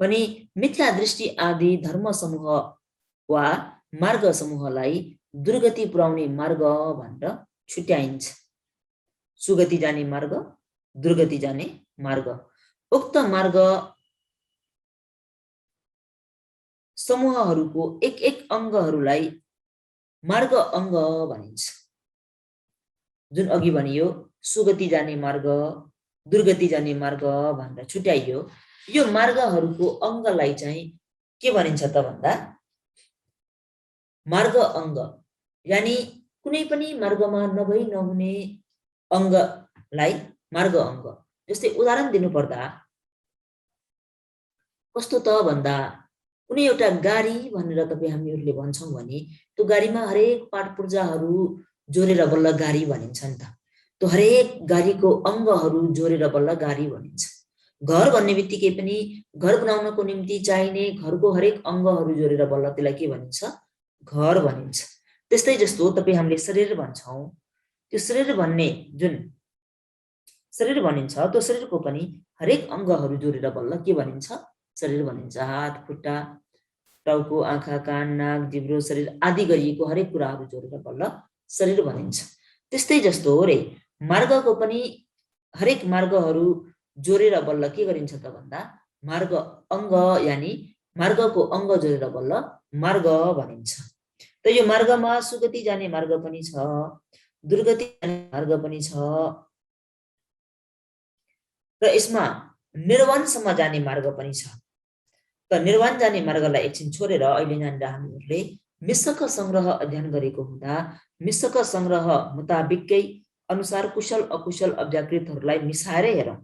भने मिथ्या दृष्टि आदि धर्म समूह वा मार्ग समूहलाई दुर्गति पुर्याउने मार्ग भनेर छुट्याइन्छ। सुगति जाने मार्ग, दुर्गति जाने मार्ग। उक्त मार्ग समूहहरूको एक एक अङ्गहरूलाई मार्ग अङ्ग भनिन्छ। जुन अघि भनियो सुगति जाने मार्ग, दुर्गति जाने मार्ग भनेर छुट्याइयो। यो मार्गहरूको अङ्गलाई चाहिँ के भनिन्छ त भन्दा मार्ग अङ्ग, यानी कुनै पनि मार्गमा नभई नहुने अङ्गलाई मार्ग अङ्ग। जस्तै उदाहरण दिनुपर्दा कस्तो त भन्दा कुनै एउटा गाडी भनेर तपाईँ हामीहरूले भन्छौँ भने त्यो गाडीमा हरेक पार्ट पुर्जाहरू जोडेर बल्ल गाडी भनिन्छ नि त। त्यो हरेक गाडीको अङ्गहरू जोडेर बल्ल गाडी भनिन्छ। घर भन्ने बित्तिकै पनि घर बनाउनको निम्ति चाहिने घरको हरेक अङ्गहरू जोडेर बल्ल त्यसलाई के भनिन्छ? घर भनिन्छ। त्यस्तै जस्तो तपाईँ हामीले शरीर भन्छौँ, त्यो शरीर भन्ने जुन शरीर भनिन्छ त्यो शरीरको पनि हरेक अङ्गहरू जोडेर बल्ल के भनिन्छ? शरीर भनिन्छ। हात, खुट्टा, टाउको, आँखा, कान, नाक, जिब्रो, शरीर आदि गरिएको हरेक कुराहरू जोडेर बल्ल शरीर भनिन्छ। त्यस्तै जस्तो रे मार्गको पनि हरेक मार्गहरू जोडेर बल्ल के गरिन्छ त भन्दा मार्ग अङ्ग, यानी मार्गको अङ्ग जोडेर बल्ल मार्ग भनिन्छ। त यो मार्गमा सुगति जाने मार्ग पनि छ, दुर्गति जाने मार्ग पनि छ र यसमा निर्वाणसम्म जाने मार्ग पनि छ। त निर्वाण जाने मार्गलाई एकछिन छोडेर अहिले यहाँनिर हामीहरूले मिश्रक संग्रह अध्ययन गरेको हुँदा मिश्रक संग्रह मुताबिकै अनुसार कुशल अकुशल अव्याकृतहरूलाई मिसाएर हेरौँ।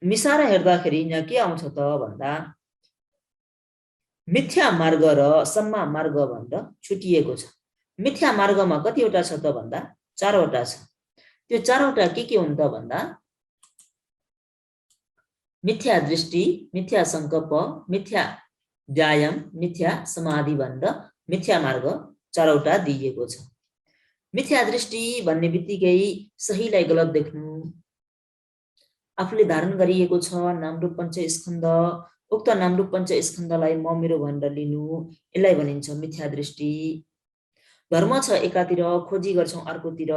मिसाएर हेर्दाखेरि यहाँ के आउँछ त भन्दा मिथ्या मार्ग र सम्मा मार्ग भनेर छुटिएको छ। मिथ्या मार्गमा कतिवटा छ त भन्दा 4 वटा छ। त्यो 4 वटा के हुन् त भन्दा मिथ्या दृष्टि, मिथ्या संकल्प, मिथ्या व्यायाम, मिथ्या समाधि भनेर मिथ्या मार्ग 4 वटा दिइएको छ। मिथ्या दृष्टि भन्ने बित्तिकै सहीलाई गलत देख्नु, आफूले धारण गरिएको छ नामरूप पञ्चस्कन्ध, उक्त नामरूप पञ्चस्कन्धलाई म मेरो भनेर लिनु, यसलाई भनिन्छ मिथ्या दृष्टि। धर्म छ एकातिर खोजी गर्छौं अर्कोतिर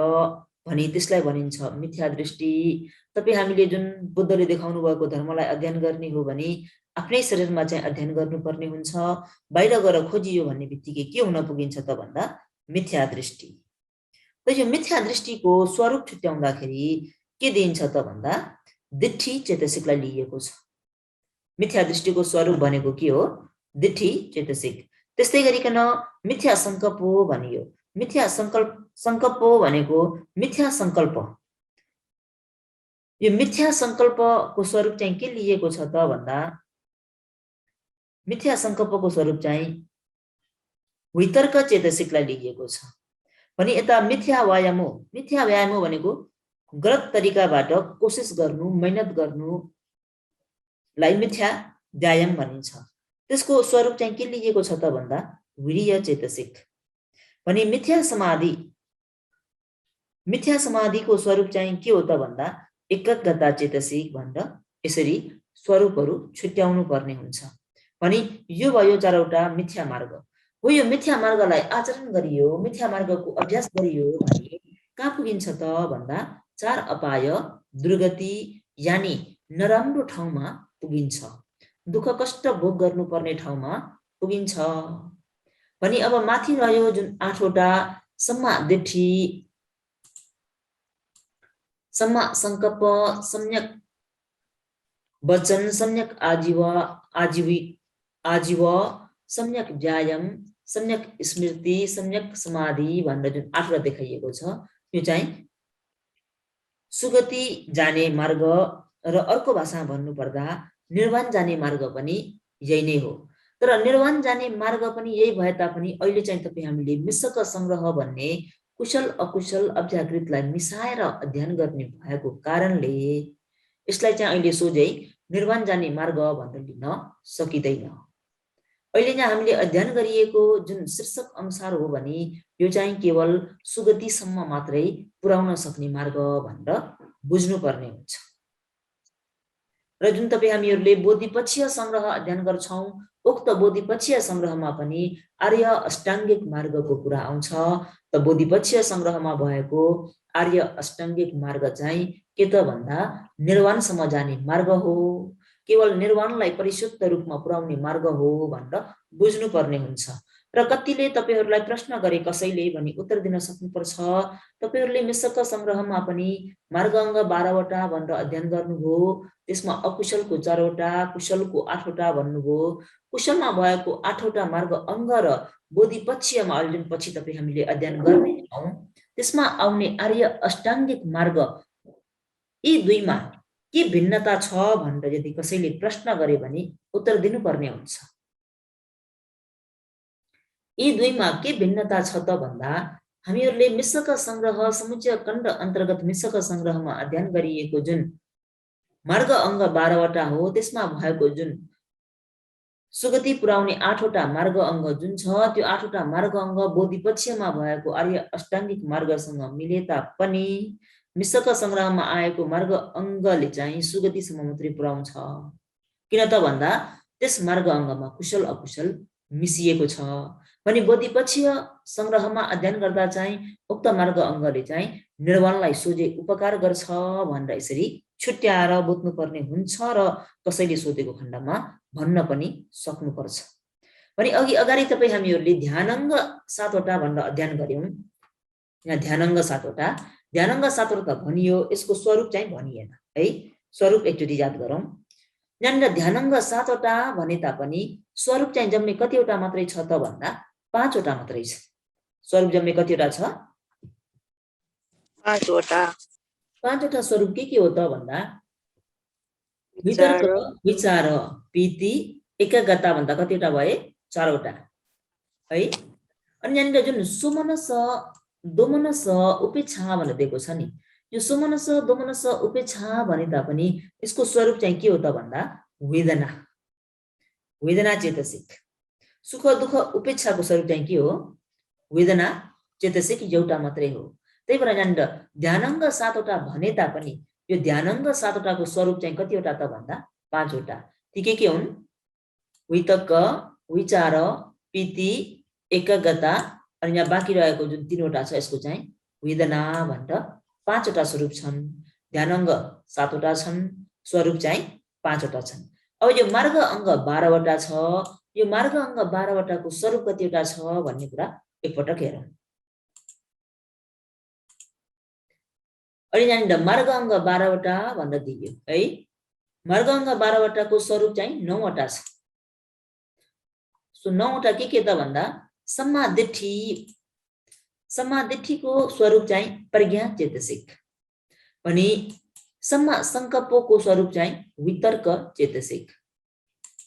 भनी त्यसलाई भनिन्छ मिथ्या दृष्टि। तपाई हामीले जुन बुद्धले देखाउनु भएको धर्मलाई अध्ययन गर्ने हो भने आफ्नै शरीरमा चाहिँ अध्ययन गर्नुपर्ने हुन्छ। बाहिर गएर खोजियो भन्ने बित्तिकै के हुन पुगिन्छ त भन्दा मिथ्या दृष्टि। त यो मिथ्या दृष्टिको स्वरूप छुट्याउँदाखेरि के दिइन्छ त भन्दा दिट्ठी चेतसिकलाई लिइएको छ। मिथ्या दृष्टिको स्वरूप भनेको के हो? दिट्ठी चेतसिक। त्यस्तै गरिकन मिथ्या संकल्प भनियो। मिथ्या संकल्प भनेको मिथ्या संकल्प। यो मिथ्या संकल्पको स्वरूप चाहिँ के लिएको छ त भन्दा मिथ्या संकल्पको स्वरूप चाहिँ वितर्क चेतसिकलाई लिइएको छ। भने यता मिथ्या व्यायाम हो। मिथ्या व्यायाम भनेको गलत तरिकाबाट कोसिस गर्नु, मेहनत गर्नुलाई मिथ्या व्यायाम भनिन्छ। त्यसको स्वरूप चाहिँ के लिएको छ त भन्दा वीर्य चेतसिक। भने मिथ्या समाधिको स्वरूप चाहिँ के हो त भन्दा एकाग्रता चेतसिक भनेर यसरी स्वरूपहरू छुट्याउनु पर्ने हुन्छ। भने यो भयो 4 वटा मिथ्या मार्ग हो। यो मिथ्या मार्गलाई आचरण गरियो, मिथ्या मार्गको अभ्यास गरियो भने कहाँ पुगिन्छ त भन्दा 4 अपाय दुर्गति यानि नराम्रो ठाउँमा पुगिन्छ, दुःख कष्ट भोग गर्नुपर्ने ठाउँमा पुगिन्छ। भने अब माथि रह्यो जुन 8 वटा सम्मा दिट्ठी, सम्मा संकल्प, सम्यक वचन, सम्यक आजीव, सम्यक व्यायाम, सम्यक स्मृति, सम्यक समाधि भनेर जुन 8 वटा देखाइएको छ यो चाहिँ सुगति जाने मार्ग र अर्को भाषामा भन्नुपर्दा निर्वाण जाने मार्ग पनि यही नै हो। तर निर्वाण जाने मार्ग पनि यही भए तापनि अहिले चाहिँ तपाई हामीले मिश्रक संग्रह भन्ने कुशल अकुशल अव्याकृतलाई मिसाएर अध्ययन गर्ने भएको कारणले यसलाई चाहिँ अहिले सोझै निर्वाण जाने मार्ग भनेर लिन सकिँदैन। अहिले यहाँ हामीले अध्ययन गरिएको जुन शीर्षक अनुसार हो भने यो चाहिँ केवल सुगतिसम्म मात्रै पुर्याउन सक्ने मार्ग भनेर बुझ्नुपर्ने हुन्छ। र जुन तपाई हामीहरूले बोधिपक्षीय संग्रह अध्ययन गर्छौं उक्त बोधिपक्षीय संग्रहमा पनि आर्य अष्टाङ्गिक मार्गको कुरा आउँछ। त बोधिपक्षीय संग्रहमा भएको आर्य अष्टाङ्गिक मार्ग चाहिँ के त भन्दा निर्वाणसम्म जाने मार्ग हो, केवल निर्वाणलाई परिशुद्ध रूपमा पुर्याउने मार्ग हो भनेर बुझ्नुपर्ने हुन्छ। र कतिले तपाईहरुलाई प्रश्न गरे कसैले भनी उत्तर दिन सक्नुपर्छ। तपाईहरुले मिश्रक संग्रहमा पनि मार्ग अङ्ग 12 वटा भनेर अध्ययन गर्नुभयो, त्यसमा अकुशलको 4 वटा, कुशलको 8 वटा भन्नुभयो। कुशलमा भएको 8 वटा मार्ग अङ्ग र बोधिपक्षीयमा अहिले जुन पछि तपाई हामीले अध्ययन गर्ने छौं त्यसमा आउने आर्य अष्टाङ्गिक मार्ग यी दुईमा के भिन्नता छ भनेर यदि कसैले प्रश्न गरे भने उत्तर दिनुपर्ने हुन्छ। यी दुईमा के भिन्नता छ त भन्दा हामीहरूले मिश्रक संग्रह समुच्चय खण्ड अन्तर्गत मिश्रक संग्रहमा अध्ययन गरिएको जुन मार्ग अङ्ग 12 वटा हो त्यसमा भएको जुन सुगति पुर्याउने 8 वटा मार्ग अङ्ग जुन छ त्यो 8 वटा मार्ग अङ्ग बोधिपक्षीयमा भएको आर्य अष्टाङ्गिक मार्गसँग मिले तापनि मिश्रक संग्रहमा आएको मार्ग अङ्गले चाहिँ सुगतिसम्म मात्रै पुर्याउँछ। किन त भन्दा त्यस मार्ग अङ्गमा कुशल अकुशल मिसिएको छ। भने बोधिपक्षीय संग्रहमा अध्ययन गर्दा चाहिँ उक्त मार्ग अङ्गले चाहिँ निर्वाणलाई सोझै उपकार गर्छ भनेर यसरी छुट्याएर बुझ्नुपर्ने हुन्छ र कसैले सोधेको खण्डमा भन्न पनि सक्नुपर्छ। भने अगाडि तपाई हामीहरूले ध्यानङ्ग 7 वटा भनेर अध्ययन गर्यौं। यहाँ ध्यानङ्ग 7 वटा, ध्यानङ्ग 7 वटा भनियो, यसको स्वरूप चाहिँ भनिएन है। स्वरूप एकचोटि याद गरौँ। यहाँनिर ध्यानङ्ग 7 वटा भने तापनि स्वरूप चाहिँ जम्मै कतिवटा मात्रै छ त भन्दा 5 वटा मात्रै छ। स्वरूप जम्मै कतिवटा छ? 5 वटा 5 वटा स्वरूप के हो त भन्दा वितर्क, विचार, प्रीति, एकाग्रता भन्दा कतिवटा भए? 4 वटा है। अनि यहाँनिर जुन सोमनस, दोमनस, उपेक्षा भनेर दिएको छ नि, यो सोमनस, दोमनस, उपेक्षा भने तापनि यसको स्वरूप चाहिँ के हो त भन्दा वेदना, वेदना चेतसिक। सुख दुःख उपेक्षाको स्वरूप चाहिँ के हो? वेदना चेतसिक एउटा मात्रै हो। त्यही भएर यहाँनिर ध्यानङ्ग 7 वटा भने तापनि यो ध्यानङ्ग 7 वटाको स्वरूप चाहिँ कतिवटा त भन्दा 5 वटा। ती के हुन्? वितर्क, विचार, प्रीति, एकाग्रता, अनि यहाँ बाँकी रहेको जुन 3 वटा छ यसको चाहिँ वेदना भनेर 5 वटा स्वरूप छन्। ध्यानङ्ग 7 वटा छन्, स्वरूप चाहिँ 5 वटा छन्। अब यो मार्ग अङ्ग 12 वटा छ, यो मार्ग अङ्ग 12 वटाको स्वरूप कतिवटा छ भन्ने कुरा एकपटक हेरौँ। अनि यहाँनिर मार्ग अङ्ग 12 वटा भनेर दिइयो है। मार्ग अङ्ग 12 वटाको स्वरूप चाहिँ 9 वटा छ। सो 9 वटा के त भन्दा सम्मादिठी, सम्मादिठीको स्वरूप चाहिँ प्रज्ञा चेतसिक, अनि सम्मा संकल्पको स्वरूप चाहिँ वितर्क चेतसिक,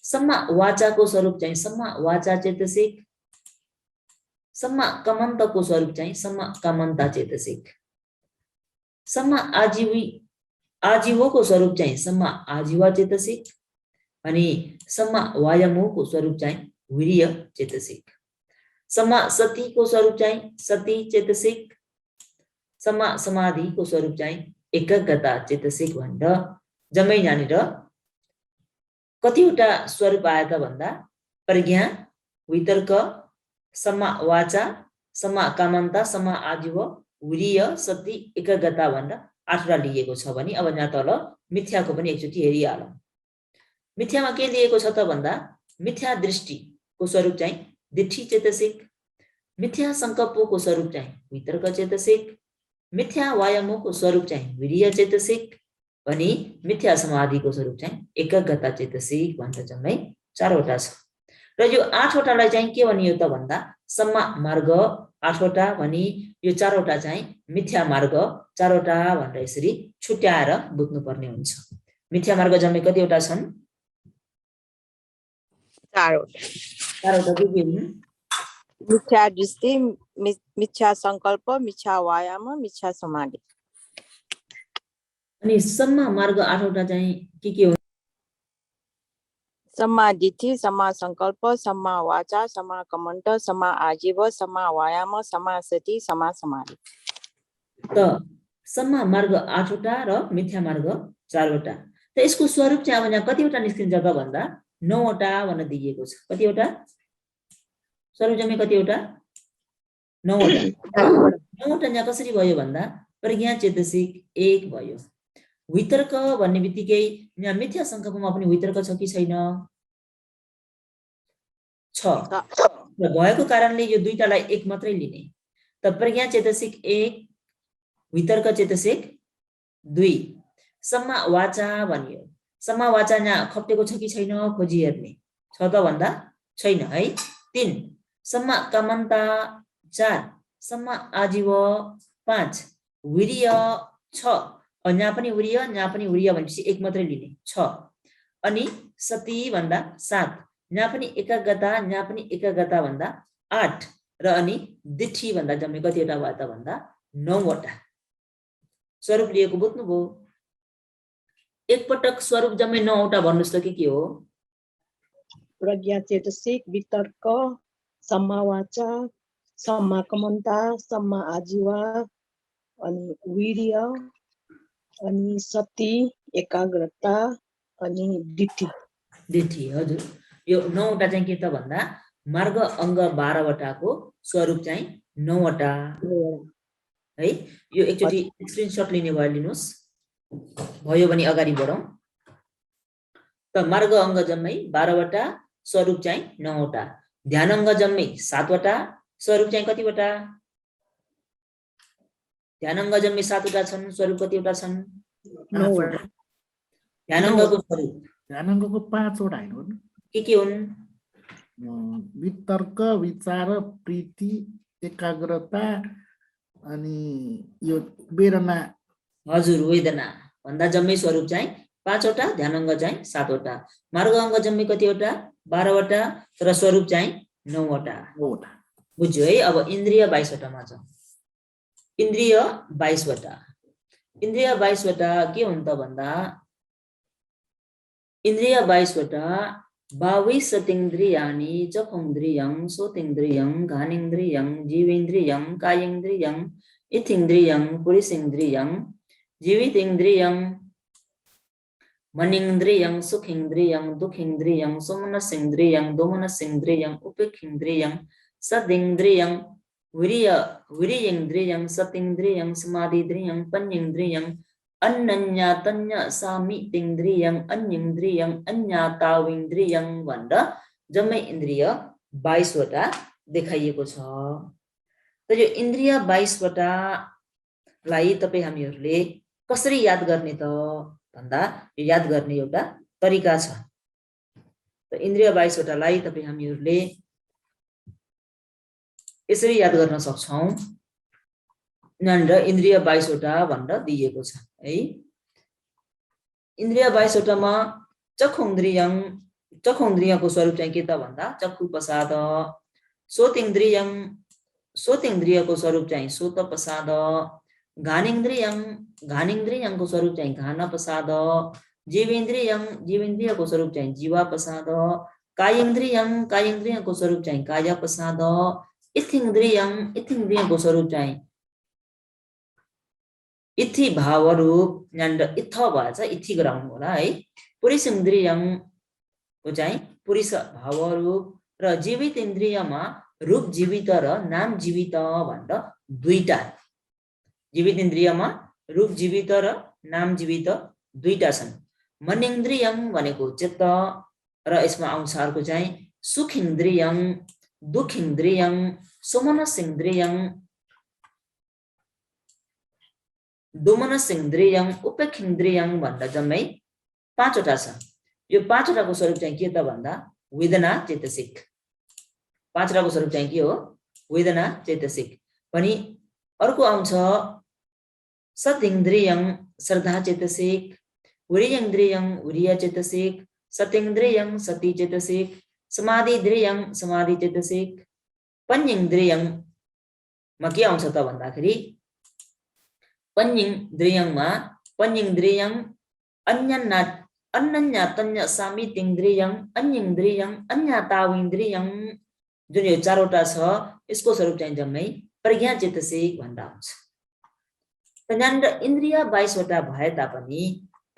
सम्मा वाचाको स्वरूप चाहिँ सम्मा वाचा चेतसिक, सम्मा कमन्तको स्वरूप चाहिँ सम्मा कामन्ता चेतसिक, सम्मा आजीवको स्वरूप चाहिँ सम्मा आजीवा चेतसिक, अनि सम्मा वायामोको स्वरूप चाहिँ वीर्य चेतसिक, सम्मा सतीको स्वरूप चाहिँ सती चेतसिक, सम्मा समाधिको स्वरूप चाहिँ एकाग्रता चेतसिक भनेर जम्मै यहाँनिर कतिवटा स्वरूप आयो त भन्दा प्रज्ञा, वितर्क, सम्मा वाचा, सम्मा कामन्ता, सम्मा आजीव, वीर्य, सती, एकाग्रता भनेर 8 वटा लिएको छ भने अब यहाँ तल मिथ्याको पनि एकचोटि हेरिहालौँ। मिथ्यामा के लिएको छ त भन्दा मिथ्या दृष्टिको स्वरूप चाहिँ दिठी चेतसिक, मिथ्या संकल्पको स्वरूप चाहिँ वितर्क चेतसिक, मिथ्या वायामोको स्वरूप चाहिँ वीर्य चेतसिक, अनि मिथ्या समाधिको स्वरूप चाहिँ एकाग्रता चेतसिक भनेर जम्मै 4 वटा छ। र यो 8 वटालाई चाहिँ के भनियो त भन्दा सम्मा मार्ग 8 वटा भनी यो 4 वटा चाहिँ मिथ्या मार्ग 4 वटा भनेर यसरी छुट्याएर बुझ्नुपर्ने हुन्छ। मिथ्या मार्ग जम्मै कतिवटा छन्? 4 वटा। 4 वटा के हुन्? मिथ्या दृष्टि, मिथ्या संकल्प, मिथ्या व्यायाम, मिथ्या समाधि। अनि सम्मा मार्ग 8 वटा चाहिँ के हुन्? सम्मा दिठी, सम्मा संकल्प, सम्मा वाचा, सम्मा कमन्त, सम्मा आजीव, सम्मा व्यायाम, सम्मा सती, सम्मा समाधि। त सम्मा मार्ग 8 वटा र मिथ्या मार्ग 4 वटा। त यसको स्वरूप चाहिँ अब यहाँ कतिवटा निस्किन्छ त भन्दा 9 वटा भनेर दिइएको छ। कतिवटा स्वरूप जम्मै कतिवटा? 9 वटा। 9 वटा यहाँ कसरी भयो भन्दा प्रज्ञा चेतसिक 1 भयो। वितर्क भन्ने बित्तिकै यहाँ मिथ्या संकल्पमा पनि वितर्क छ कि छैन? छ। र भएको कारणले यो दुईटालाई 1 मात्रै लिने। त प्रज्ञा चेतसिक 1, वितर्क चेतसिक 2। सम्मा वाचा भनियो। सम्मा वाचा यहाँ खप्टेको छ कि छैन खोजी हेर्ने। छ त भन्दा छैन है। 3 सम्मा कामन्ता 4, सम्मा आजीव 5, वीर्य 6, यहाँ पनि वीर्य भनेपछि 1 मात्रै लिने 6। अनि सती भन्दा 7, यहाँ पनि एकाग्रता भन्दा 8, र अनि दिठी भन्दा जम्मै कतिवटा भयो त भन्दा 9 वटा स्वरूप लिएको बुझ्नुभयो। एकपटक स्वरूप जम्मै 9 वटा भन्नुस् त के हो? प्रज्ञा चेतसिक, वितर्क, सम्मा वाचा, सम्मा कमन्ता, सम्मा आजीवा, अनि वीर्य, अनि सती, एकाग्रता, अनि दिठी। हजुर, यो 9 वटा चाहिँ के त भन्दा मार्ग अङ्ग 12 वटाको स्वरूप चाहिँ 9 वटा है। यो एकचोटि स्क्रिनशट लिने भए लिनुहोस्, भयो भने अगाडि बढौँ। त मार्ग अङ्ग जम्मै 12 वटा, स्वरूप चाहिँ 9 वटा। ध्यान अङ्ग जम्मै 7 वटा, स्वरूप चाहिँ कतिवटा? ध्यान अङ्ग जम्मै 7 वटा छन्, स्वरूप कतिवटा छन्? 9 वटा। ध्यान अङ्गको स्वरूप ध्यानाङ्गको 5 वटा हैन हो के हुन्? वितर्क, विचार, प्रीति, एकाग्रता अनि यो वेदना। हजुर, वेदना भन्दा जम्मै स्वरूप चाहिँ 5 वटा, ध्यानाङ्ग चाहिँ 7 वटा। मार्ग अङ्ग जम्मै कतिवटा? 12 वटा, तर स्वरूप चाहिँ 9 वटा। बुझ्यो है? अब इन्द्रिय 22 वटामा छ। इन्द्रिय 22 वटा। इन्द्रिय 22 वटा के हुन् त भन्दा इन्द्रिय 22 वटा बावै सतेन्द्रियानि चक्षुन्द्रियं, श्रोतेन्द्रियं, घ्राणेन्द्रियं, जीवेन्द्रियं, कायेन्द्रियं, इथेन्द्रियं, पुरुषेन्द्रियं, जीवितेन्द्रियं, मनेन्द्रियं, सुखेन्द्रियं, दुखेन्द्रियं, सोमनसेन्द्रियं, दोमनसेन्द्रियं, उपेक्षेन्द्रियं, सदेन्द्रियं, वीर्येन्द्रियं, सतेन्द्रियं, समाधिन्द्रियं, पञ्चेन्द्रियं, अन्यन्यातन्य सामितेन्द्रियं, अन्येन्द्रियं, अन्यतावेन्द्रियं भनेर जम्मै इन्द्रिय 22 वटा देखाइएको छ। त यो इन्द्रिय 22 वटालाई तपाईँ हामीहरूले कसरी याद गर्ने त भन्दा यो याद गर्ने एउटा तरिका छ। त इन्द्रिय 22 वटालाई तपाईँ हामीहरूले यसरी याद गर्न सक्छौं। यहाँनिर इन्द्रिय 22 वटा भनेर दिएको छ है। इन्द्रिय 22 वटामा चक्षुन्द्रियको स्वरूप चाहिँ के त भन्दा चक्षु प्रसाद, श्रोतेन्द्रियको स्वरूप चाहिँ श्रोत प्रसाद, घ्राणेन्द्रियको स्वरूप चाहिँ घ्राण प्रसाद, जीवेन्द्रियको स्वरूप चाहिँ जीवा प्रसाद, कायेन्द्रियको स्वरूप चाहिँ काया प्रसाद, इथेन्द्रियको स्वरूप चाहिँ इथि भावरूप, यहाँनिर इथ भएछ इथि गराउनु होला है। पुरुषेन्द्रियको चाहिँ पुरुष भावरूप र जीवितेन्द्रियमा रूप जीवित र नाम जीवित भनेर दुईटा। जीवितेन्द्रियमा रूप जीवित र नाम जीवित दुईटा छन्। मनेन्द्रियम भनेको चित्त र यसमा आउँछ अर्को चाहिँ सुखेन्द्रियं, दुखेन्द्रियं, सोमनसेन्द्रियं, दोमनसेन्द्रियं, उपेक्षेन्द्रियं भनेर जम्मै 5 वटा छ। यो 5 वटाको स्वरूप चाहिँ के त भन्दा वेदना चेतसिक। 5 वटाको स्वरूप चाहिँ के हो? वेदना चेतसिक। पनि अर्को आउँछ सतेन्द्रियं, श्रद्धा चेतसिक, वीर्येन्द्रियं, वीर्य चेतसिक, सतेन्द्रियं, सति चेतसिक, समाधिन्द्रियं, समाधि चेतसिक, पञ्चेन्द्रियंमा के आउँछ त भन्दाखेरि पञ्चेन्द्रियं अन्यन्यातन्य सामितेन्द्रियं, अन्येन्द्रियं, अन्यतावेन्द्रियं, जुन यो 4 वटा छ यसको स्वरूप चाहिँ जम्मै प्रज्ञा चेतसिक भनेर आउँछ। त यहाँनिर इन्द्रिय 22 वटा भए तापनि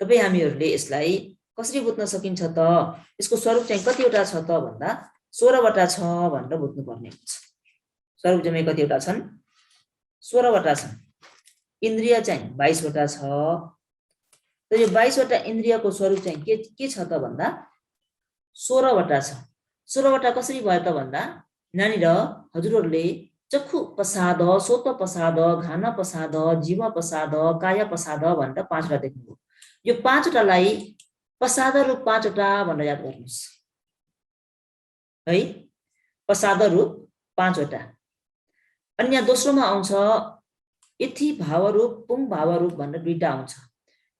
तपाईँ हामीहरूले यसलाई कसरी बुझ्न सकिन्छ त? यसको स्वरूप चाहिँ कतिवटा छ त भन्दा 16 वटा छ भनेर बुझ्नुपर्ने हुन्छ। स्वरूप जम्मै कतिवटा छन्? 16 वटा छन्। इन्द्रिय चाहिँ 22 वटा छ। त यो 22 वटा इन्द्रियको स्वरूप चाहिँ के छ त भन्दा 16 वटा छ। 16 वटा कसरी भयो त भन्दा यहाँनिर हजुरहरूले चक्षु प्रसाद, श्रोत प्रसाद, घ्राण प्रसाद, जीव प्रसाद, काया प्रसाद भनेर 5 वटा देख्नुभयो। यो 5 वटालाई प्रसाद रूप 5 वटा भनेर याद गर्नुहोस् है। प्रसाद रूप 5 वटा। अनि यहाँ दोस्रोमा आउँछ इथि भावरूप, पुङ भावरूप भनेर दुईटा आउँछ।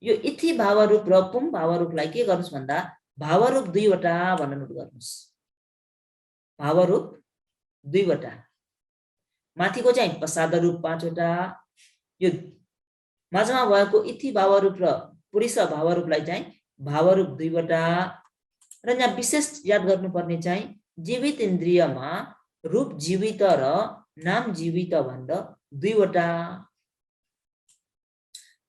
यो इथि भावरूप र पुङ भावरूपलाई के गर्नुहोस् भन्दा भावरूप 2 वटा भनेर नोट गर्नुहोस्। भावरूप 2 वटा। माथिको चाहिँ प्रसाद रूप 5 वटा। यो माझमा भएको इथि भावरूप र पुरुष भावरूपलाई चाहिँ भावरूप 2 वटा। र यहाँ विशेष याद गर्नुपर्ने चाहिँ जीवित इन्द्रियमा रूप जीवित र नाम जीवित भनेर 2 वटा।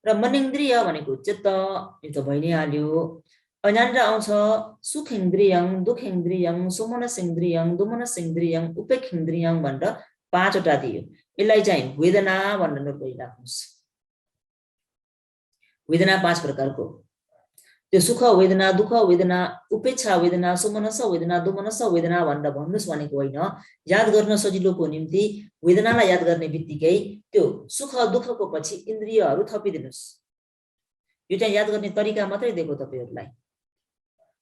र मनेन्द्रिय भनेको चित्त, यो त भइ नै हाल्यो। यहाँनिर आउँछ सुखेन्द्रियं, दुखेन्द्रियं, सोमनसेन्द्रियं, दोमनसेन्द्रियं, उपेक्षेन्द्रियं भनेर 5 वटा दियो। यसलाई चाहिँ वेदना भनेर नोट गरिराख्नुहोस्। वेदना 5 प्रकारको। त्यो सुख वेदना, दुःख वेदना, उपेक्षा वेदना, सोमनस वेदना, दोमनस वेदना भनेर भन्नुहोस् भनेको होइन। याद गर्न सजिलोको निम्ति वेदनालाई याद गर्ने बित्तिकै त्यो सुख दुःखको पछि इन्द्रियहरू थपिदिनुहोस्। यो चाहिँ याद गर्ने तरिका मात्रै दिएको तपाईहरुलाई।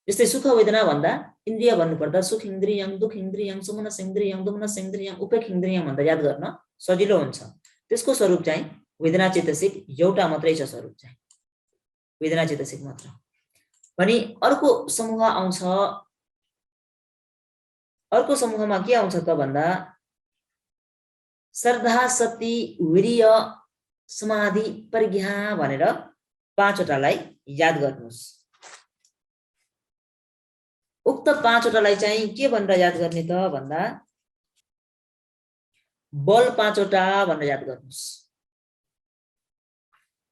जस्तै सुख वेदना भन्दा इन्द्रिय भन्नुपर्दा सुख इन्द्रियं, दुख इन्द्रियं, सुमनस इन्द्रियं, दुमनस इन्द्रियं, उपेक्ष इन्द्रियं भन्दा याद गर्न सजिलो हुन्छ। त्यसको स्वरूप चाहिँ वेदना चेतसिक एउटा मात्रै छ, स्वरूप चाहिँ वेदना चेतसिक मात्र। भने अर्को समूह आउँछ, अर्को समूहमा के आउँछ त भन्दा श्रद्धा, सती, वीर्य, समाधि, प्रज्ञा भनेर 5 वटालाई याद गर्नुहोस्। उक्त 5 वटालाई चाहिँ के भनेर याद गर्ने त भन्दा बल 5 वटा भनेर याद गर्नुहोस्।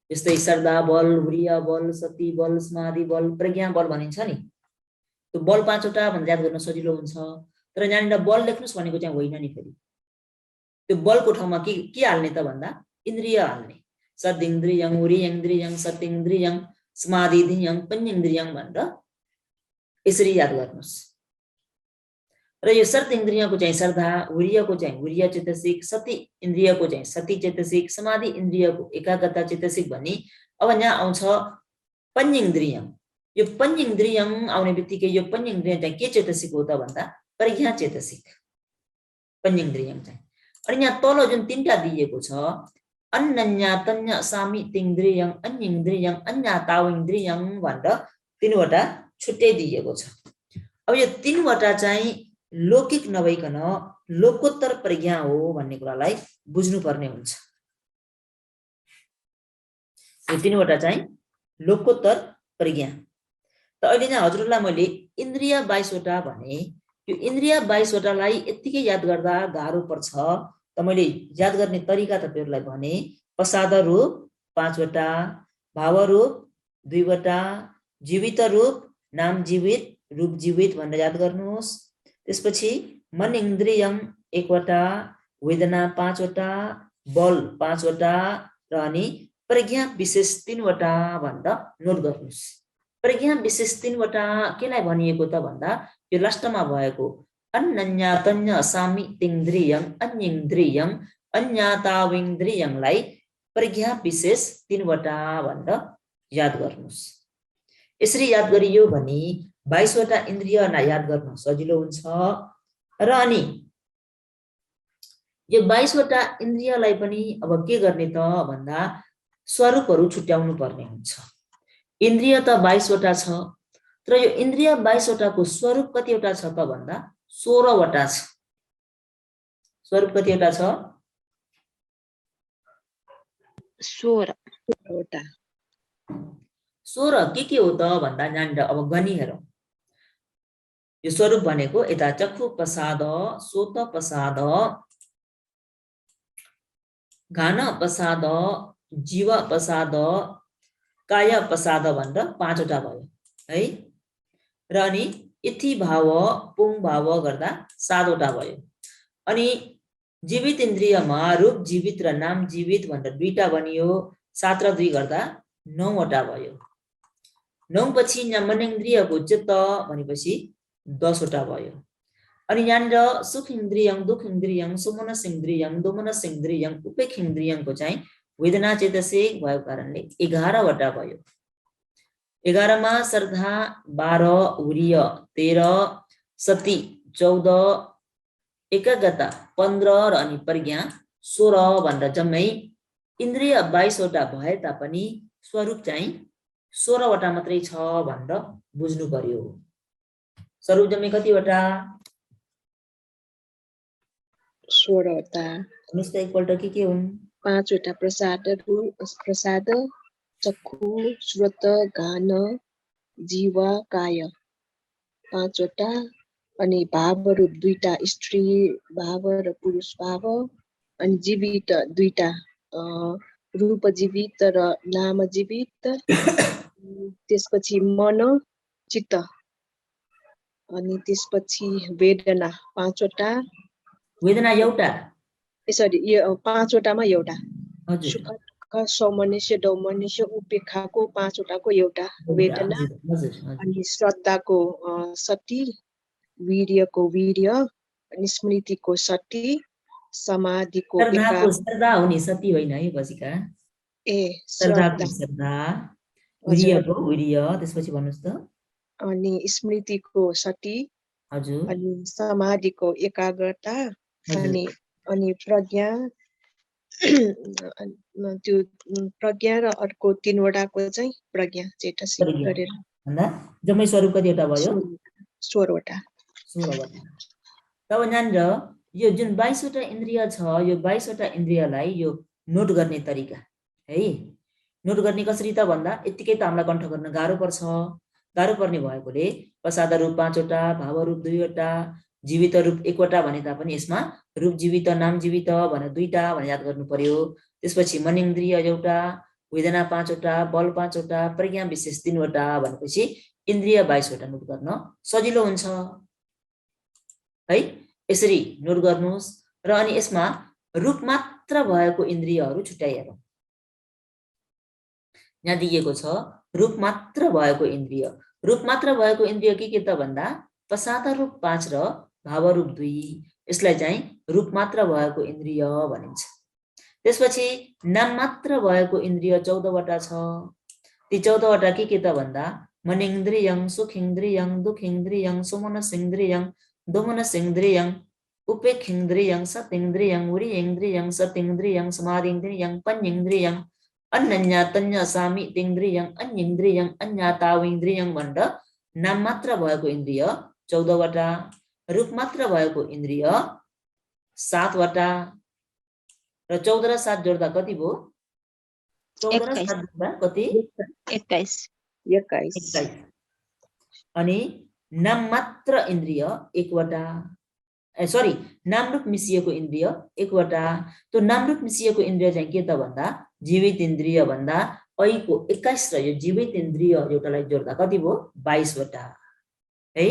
जस्तै श्रद्धा बल, वीर्य बल, सती बल, समाधि बल, प्रज्ञा बल भनिन्छ नि, त्यो बल 5 वटा भनेर याद गर्न सजिलो हुन्छ। तर यहाँनिर बल लेख्नुहोस् भनेको चाहिँ होइन नि। फेरि त्यो बलको ठाउँमा के हाल्ने त भन्दा इन्द्रिय हाल्ने। सदिन्द्रियं, वीर्येन्द्रियं, सतीन्द्रियं, समाधिन्द्रियं, पञ्चेन्द्रियं भनेर यसरी याद गर्नुहोस्। र यो सत इन्द्रियको चाहिँ श्रद्धा, वीर्यको चाहिँ वीर्य चेतसिक, सती इन्द्रियको चाहिँ सती चेतसिक, समाधि इन्द्रियको एकाग्रता चेतसिक भन्ने। अब यहाँ आउँछ पञ्चेन्द्रियं। यो पञ्चेन्द्रियं आउने बित्तिकै यो पञ्चेन्द्रिय चाहिँ के चेतसिक हो त भन्दा प्रज्ञा चेतसिक पञ्चेन्द्रियं चाहिँ। अनि यहाँ तल जुन 3टा दिएको छ अन्यन्या तन्य सामी तिन्द्रियं, अन्येन्द्रियं, अन्यातावेन्द्रियं भनेर 3 वटा छुट्टै दिएको छ। अब यो 3 वटा चाहिँ लौकिक नभइकन लोकोत्तर प्रज्ञा हो भन्ने कुरालाई बुझ्नुपर्ने हुन्छ। यो 3 वटा चाहिँ लोकोत्तर प्रज्ञा। त अहिले यहाँ हजुरलाई मैले इन्द्रिय 22 वटा भने, यो इन्द्रिय 22 वटालाई यतिकै याद गर्दा गाह्रो पर्छ। त मैले याद गर्ने तरिका तपाईहरुलाई भने प्रसाद रूप 5 वटा, भाव रूप 2 वटा, जीवित रूप, नाम जीवित, रूप जीवित भनेर याद गर्नुहोस्। त्यसपछि मन इन्द्रियं 1 वटा, वेदना 5 वटा, बल 5 वटा र अनि प्रज्ञा विशेष 3 वटा भनेर नोट गर्नुहोस्। प्रज्ञा विशेष 3 वटा केलाई भनिएको त भन्दा यो लास्टमा भएको अन्यन्यातन्य सामी तिन्द्रियं, अन्येन्द्रियं, अन्यातावेन्द्रियंलाई प्रज्ञा विशेष 3 वटा भनेर याद गर्नुहोस्। यसरी याद गरियो भने 22 वटा इन्द्रियलाई याद गर्न सजिलो हुन्छ। र अनि यो 22 वटा इन्द्रियलाई पनि अब के गर्ने त भन्दा स्वरूपहरू छुट्याउनु पर्ने हुन्छ। इन्द्रिय त 22 वटा छ, तर यो इन्द्रिय 22 वटाको स्वरूप कतिवटा छ त भन्दा 16 वटा छ। स्वरूप कतिवटा छ? 16 वटा। 16 के हो त भन्दा यहाँनिर अब गनी हेरौँ। यो स्वरूप भनेको यता चक्षु प्रसाद, सोत प्रसाद, घान प्रसाद, जीव प्रसाद, काय प्रसाद भनेर 5 वटा भयो है। र अनि इति भाव, पुङ भाव गर्दा 7 वटा भयो। अनि जीवित इन्द्रियमा रूप जीवित र नाम जीवित भनेर 2टा बनियो। 7 र 2 गर्दा 9 वटा भयो। 9 पछि यहाँ मन इन्द्रियको चित्त भनेपछि 10 वटा भयो। अनि यहाँनिर सुख इन्द्रियं, दुख इन्द्रियं, सुमनस इन्द्रियं, दोमनस इन्द्रियं, उपेक्ष इन्द्रियंको चाहिँ वेदना चेतसिक भएको कारणले 11 वटा भयो। 11 मा श्रद्धा 12, वीर्य 13, सती 14, एकाग्रता 15 र अनि प्रज्ञा 16 भनेर जम्मै इन्द्रिय 22 वटा भए तापनि स्वरूप चाहिँ 16 वटा मात्रै छ भनेर बुझ्नु पर्यो। स्वरूप जम्मै कतिवटा? 16 वटा। भन्नुस् त एकपल्ट के हुन्? 5 वटा प्रसाद, चक्षु, श्रोत, घान, जीव, काय 5 वटा। अनि भाव रूप 2टा, स्त्री भाव र पुरुष भाव। अनि जीवित 2टा, रूप जीवित र नाम जीवित। त्यसपछि मन, चित्त। अनि त्यसपछि वेदना 5 वटा। वेदना एउटा? सरी, यो 5 वटामा एउटा। हजुर सुख, दुःख, सौमनस्य, दौमनस्य, उपेक्षाको 5 वटाको एउटा वेदना। हजुर। अनि श्रद्धाको सती, वीर्यको वीर्य, अनि स्मृतिको सती, समाधिको श्रद्धा हो नि, सती होइन है बसिका। श्रद्धाको श्रद्धा, वीर्यको वीर्य, त्यसपछि भन्नुस् त। अनि स्मृतिको सती, हजुर अनि समाधिको एकाग्रता, हजुर अनि प्रज्ञा त्यो प्रज्ञा र अर्को 3 वटाको चाहिँ प्रज्ञा चेतसिक प्रज्ञा गरेर भन्दा जम्मै स्वरूप कतिवटा भयो 16 वटा 16 वटा तब यहाँनिर यो जुन 22 वटा इन्द्रिय छ यो 22 वटा इन्द्रियलाई यो नोट गर्ने तरिका है नोट गर्ने कसरी त भन्दा यतिकै त हामीलाई कण्ठ गर्न गाह्रो पर्छ गाह्रो पर्ने भएकोले प्रसाद रूप 5 वटा भाव रूप 2 वटा जीवित रूप 1 वटा भने तापनि यसमा रूप जीवित नाम जीवित भनेर 2टा भनेर याद गर्नु पर्यो त्यसपछि मन इन्द्रिय एउटा वेदना 5 वटा बल 5 वटा प्रज्ञा विशेष 3 वटा भनेपछि इन्द्रिय 22 वटा नोट गर्न सजिलो हुन्छ है यसरी नोट गर्नुस् र अनि यसमा रूप मात्र भएको इन्द्रियहरू छुट्याइ हेरौँ यहाँ दिएको छ रूप मात्र भएको इन्द्रिय रूप मात्र भएको इन्द्रिय के त भन्दा प्रसाद रूप 5 र भाव रूप 2 यसलाई चाहिँ रूप मात्र भएको इन्द्रिय भनिन्छ त्यसपछि नाम मात्र भएको इन्द्रिय 14 वटा छ ती 14 वटा के त भन्दा मन इन्द्रियं सुख इन्द्रियं दुख इन्द्रियं सुमनस इन्द्रियं दोमनस इन्द्रियं उपेक्ष इन्द्रियं सत इन्द्रियं उरी इन्द्रियं सत इन्द्रियं समाधि इन्द्रियं पंच इन्द्रियं अन्य तन्य सामी इन्द्रियं अन्य इन्द्रियं अन्यताव इन्द्रियं भनेर नाम मात्र भएको इन्द्रिय 14 वटा रूप मात्र भएको इन्द्रिय 7 वटा र 14 र 7 जोड्दा कति भयो 14 र 7 जोड्दा कति 21 अनि नाम मात्र इन्द्रिय 1 वटा सरी नाम रूप मिसिएको इन्द्रिय 1 वटा त्यो नाम रूप मिसिएको इन्द्रिय चाहिँ के त भन्दा जीवित इन्द्रिय भन्दा ऐको 21 र यो जीवित इन्द्रिय एउटालाई जोड्दा कति भयो 22 वटा है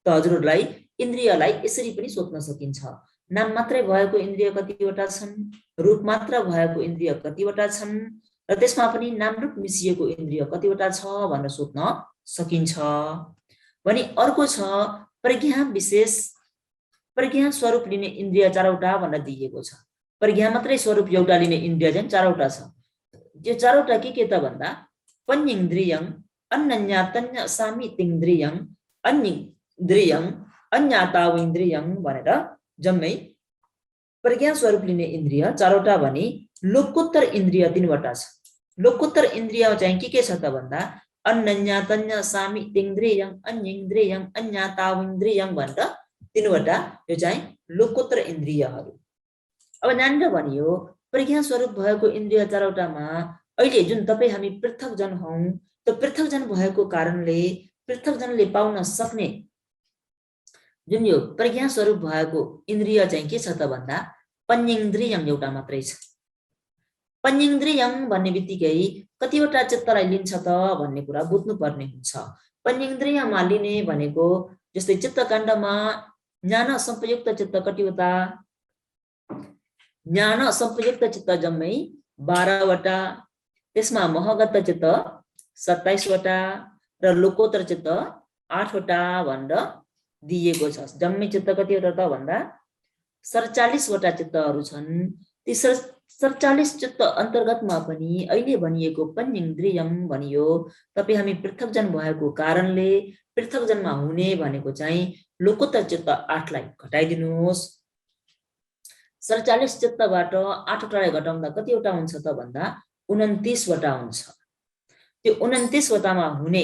त हजुरहरूलाई इन्द्रियलाई यसरी पनि सोध्न सकिन्छ नाम मात्रै भएको इन्द्रिय कतिवटा छन् रूप मात्र भएको इन्द्रिय कतिवटा छन् र त्यसमा पनि नाम रूप मिसिएको इन्द्रिय कतिवटा छ भनेर सोध्न सकिन्छ भने अर्को छ प्रज्ञा विशेष प्रज्ञा स्वरूप लिने इन्द्रिय 4 वटा भनेर दिएको छ प्रज्ञा मात्रै स्वरूप एउटा लिने इन्द्रिय चाहिँ 4 वटा छ यो 4 वटा के त भन्दा पंच इन्द्रियं अन्य तन्य सामी इन्द्रियं अन्य इन्द्रियं अन्यताव इन्द्रियं भनेर जम्मै प्रज्ञा स्वरूप लिने इन्द्रिय 4 वटा भने लोकोत्तर इन्द्रिय 3 वटा छ लोकोत्तर इन्द्रिय चाहिँ के छ त भन्दा अन्य तन्य सामी इन्द्रियं अन्य इन्द्रियं अन्यताव इन्द्रियं भनेर 3 वटा यो चाहिँ लोकोत्तर इन्द्रियहरू अब यहाँनिर भनियो प्रज्ञा स्वरूप भएको इन्द्रिय 4 वटामा अहिले जुन तपाई हामी पृथक जन हौं त्यो पृथक जन भएको कारणले पृथक जनले पाउन सक्ने जुन यो प्रज्ञा स्वरूप भएको इन्द्रिय चाहिँ के छ त भन्दा पञ्चेन्द्रियं एउटा मात्रै छ पञ्चेन्द्रियं भन्ने बित्तिकै कतिवटा चित्तलाई लिन्छ त भन्ने कुरा बुझ्नु पर्ने हुन्छ पञ्चेन्द्रियमा लिने भनेको जस्तै चित्तकाण्डमा ज्ञान संप्रयुक्त चित्त कतिवटा ज्ञान संप्रयुक्त चित्त जम्मै 12 वटा त्यसमा महगत चित्त 27 वटा र लोकोत्तर चित्त 8 वटा भनेर दिएको छ जम्मै चित्त कतिवटा त भन्दा 47 वटा चित्तहरू छन् ती 47 चित्त अन्तर्गतमा पनि अहिले भनिएको पञ्चेन्द्रियं भनियो तपाई हामी पृथक जन भएको कारणले पृथक जनमा हुने भनेको चाहिँ लोकोत्तर चित्त 8 लाई घटाइदिनुहोस् 47 चित्तबाट 8 वटालाई घटाउँदा कतिवटा हुन्छ त भन्दा 29 वटा हुन्छ त्यो 29 वटामा हुने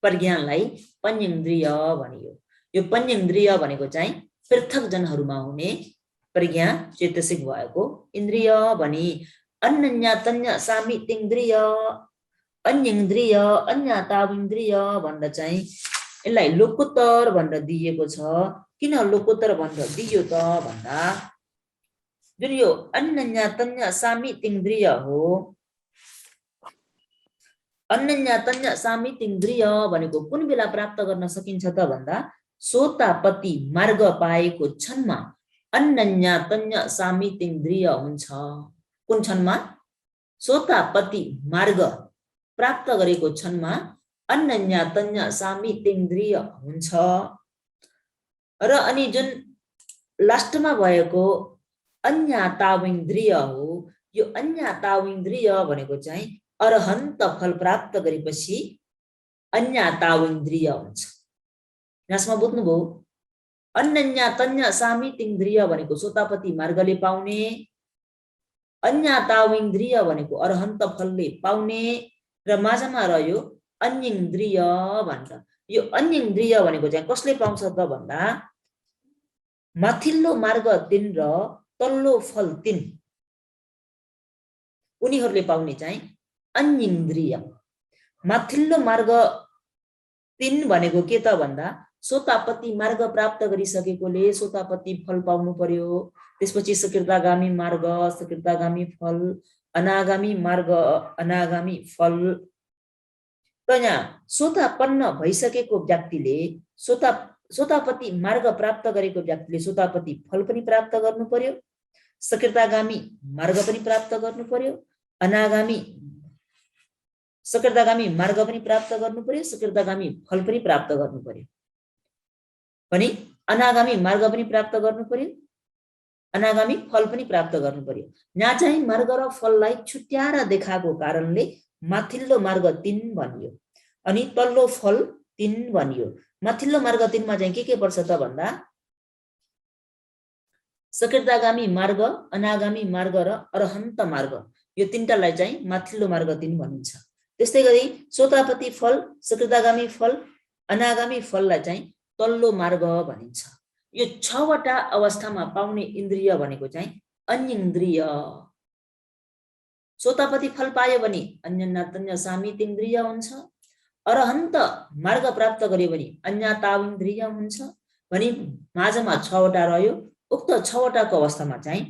प्रज्ञानलाई पञ्चेन्द्रिय भनियो यो पञ्चेन्द्रिय भनेको चाहिँ पृथक जनहरूमा हुने प्रज्ञा चेतसिक भएको इन्द्रिय भनी अन्य तन्य सामी इन्द्रिय अन्य इन्द्रिय अन्यताव इन्द्रिय भन्दा चाहिँ यसलाई लोकोत्तर भनेर दिएको छ किन लोकोत्तर भनेर दियो त भन्दा जुन यो अन्य तन्य सामी इन्द्रिय हो अन्य तन्य सामी इन्द्रिय भनेको कुन बेला प्राप्त गर्न सकिन्छ त भन्दा सोतापति मार्ग पाएको क्षणमा अन्य तन्य सामी इन्द्रिय हुन्छ कुन क्षणमा सोतापति मार्ग प्राप्त गरेको क्षणमा अन्य तन्य सामी इन्द्रिय हुन्छ र अनि जुन लास्टमा भएको अन्यताव इन्द्रिय हो यो अन्यताव इन्द्रिय भनेको चाहिँ अरहन्त फल प्राप्त गरेपछि अन्याताविन्द्रिय हुन्छ। यहाँसम्म बुझ्नुभयो? अन्य तन्य सामितिन्द्रिय भनेको सोतापति मार्गले पाउने, अन्याताविन्द्रिय भनेको अरहन्त फलले पाउने र माझमा रह्यो अन्येन्द्रिय भनेर। यो अन्येन्द्रिय भनेको चाहिँ कसले पाउँछ त भन्दा माथिल्लो मार्ग 3 र तल्लो फल 3 उनीहरूले पाउने चाहिँ अन्येन्द्रिय। माथिल्लो मार्ग 3 भनेको के त भन्दा सोतापति मार्ग प्राप्त गरिसकेकोले सोतापति फल पाउनु पर्यो, त्यसपछि सकृतागामी मार्ग सकृतागामी फल, अनागामी मार्ग अनागामी फल। त यहाँ सोतापन्न भइसकेको व्यक्तिले सोतापति मार्ग प्राप्त गरेको व्यक्तिले सोतापति फल पनि प्राप्त गर्नु पर्यो, सकृतागामी मार्ग पनि प्राप्त गर्नु पर्यो, सकृतागामी मार्ग पनि प्राप्त गर्नु पर्यो, सकृतागामी फल पनि प्राप्त गर्नु पर्यो, पनि अनागामी मार्ग पनि प्राप्त गर्नु पर्यो, अनागामी फल पनि प्राप्त गर्नु पर्यो। यहाँ चाहिँ मार्ग र फललाई छुट्याएर देखाएको कारणले माथिल्लो मार्ग 3 भनियो अनि तल्लो फल 3 भनियो। माथिल्लो मार्ग 3 मा चाहिँ के पर्छ त भन्दा सकृतागामी मार्ग, अनागामी मार्ग र अरहन्त मार्ग, यो तीनटालाई चाहिँ माथिल्लो मार्ग 3 भनिन्छ। त्यस्तै गरी सोतापति फल, सकृतागामी फल, अनागामी फललाई चाहिँ तल्लो मार्ग भनिन्छ। यो 6 वटा अवस्थामा पाउने इन्द्रिय भनेको चाहिँ अन्येन्द्रिय। सोतापति फल पायो भने अन्यनातन्य सामित इन्द्रिय हुन्छ, अरहन्त मार्ग प्राप्त गर्यो भने अन्यताविन्द्रिय हुन्छ भने माझमा 6 वटा रह्यो। उक्त 6 वटाको अवस्थामा चाहिँ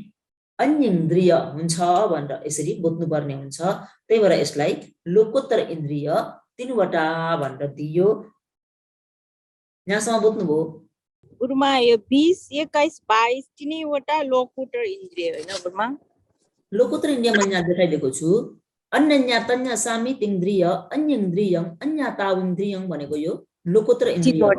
अन्येन्द्रिय हुन्छ भनेर यसरी बुझ्नुपर्ने हुन्छ। त्यही भएर यसलाई लोकोत्तर इन्द्रिय 3 वटा भनेर दियो। यहाँसम्म बुझ्नुभयो? गुरुमा यो 20, 21, 22 तिनैवटा लोकोत्तर इन्द्रिय होइन गुरुमा? लोकोत्तर इन्द्रिय मैले यहाँ देखाइदिएको छु। अन्य तन्य सामित इन्द्रिय, अन्येन्द्रियं, अन्यताविन्द्रियं भनेको यो लोकोत्तर इन्द्रिय हो।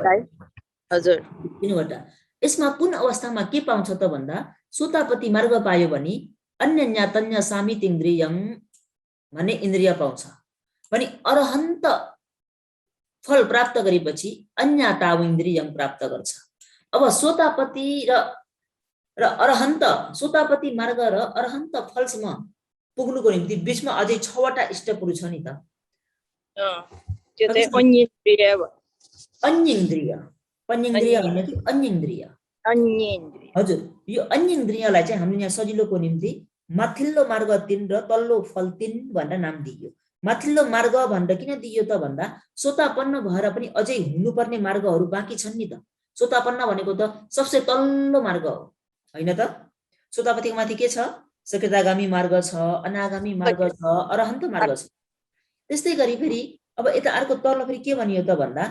हजुर, 3 वटा। यसमा कुन अवस्थामा के पाउँछ त भन्दा सोतापति मार्ग पायो भने अन्य तन्य सामित इन्द्रियं भन्ने इन्द्रिय पाउँछ भने अरहन्त फल प्राप्त गरेपछि अन्यताविन्द्रियं प्राप्त गर्छ। अब सोतापति र अरहन्त, सोतापति मार्ग र अरहन्त फलसम्म पुग्नुको निम्ति बीचमा अझै 6 वटा स्टेपहरु छ नि त। त्यो चाहिँ अन्येन्द्रिय भयो। अन्येन्द्रिय, अन्येन्द्रिय भन्ने चाहिँ अन्येन्द्रिय। अन्येन्द्रिय, हजुर, यो अन्येन्द्रियलाई चाहिँ हामीले यहाँ सजिलोको निम्ति माथिल्लो मार्ग 3 र तल्लो फल 3 भनेर नाम दिइयो। माथिल्लो मार्ग भनेर किन दिइयो त भन्दा सोतापन्न भएर पनि अझै हुनुपर्ने मार्गहरू बाँकी छन् नि त। सोतापन्न भनेको त सबसे तल्लो मार्ग हो हैन त? सोतापतिको माथि के छ? सकृतागामी मार्ग छ, अनागामी मार्ग छ, अरहन्त मार्ग छ। त्यस्तै गरी फेरि अब यता अर्को तल्लो फेरि के भनियो त भन्दा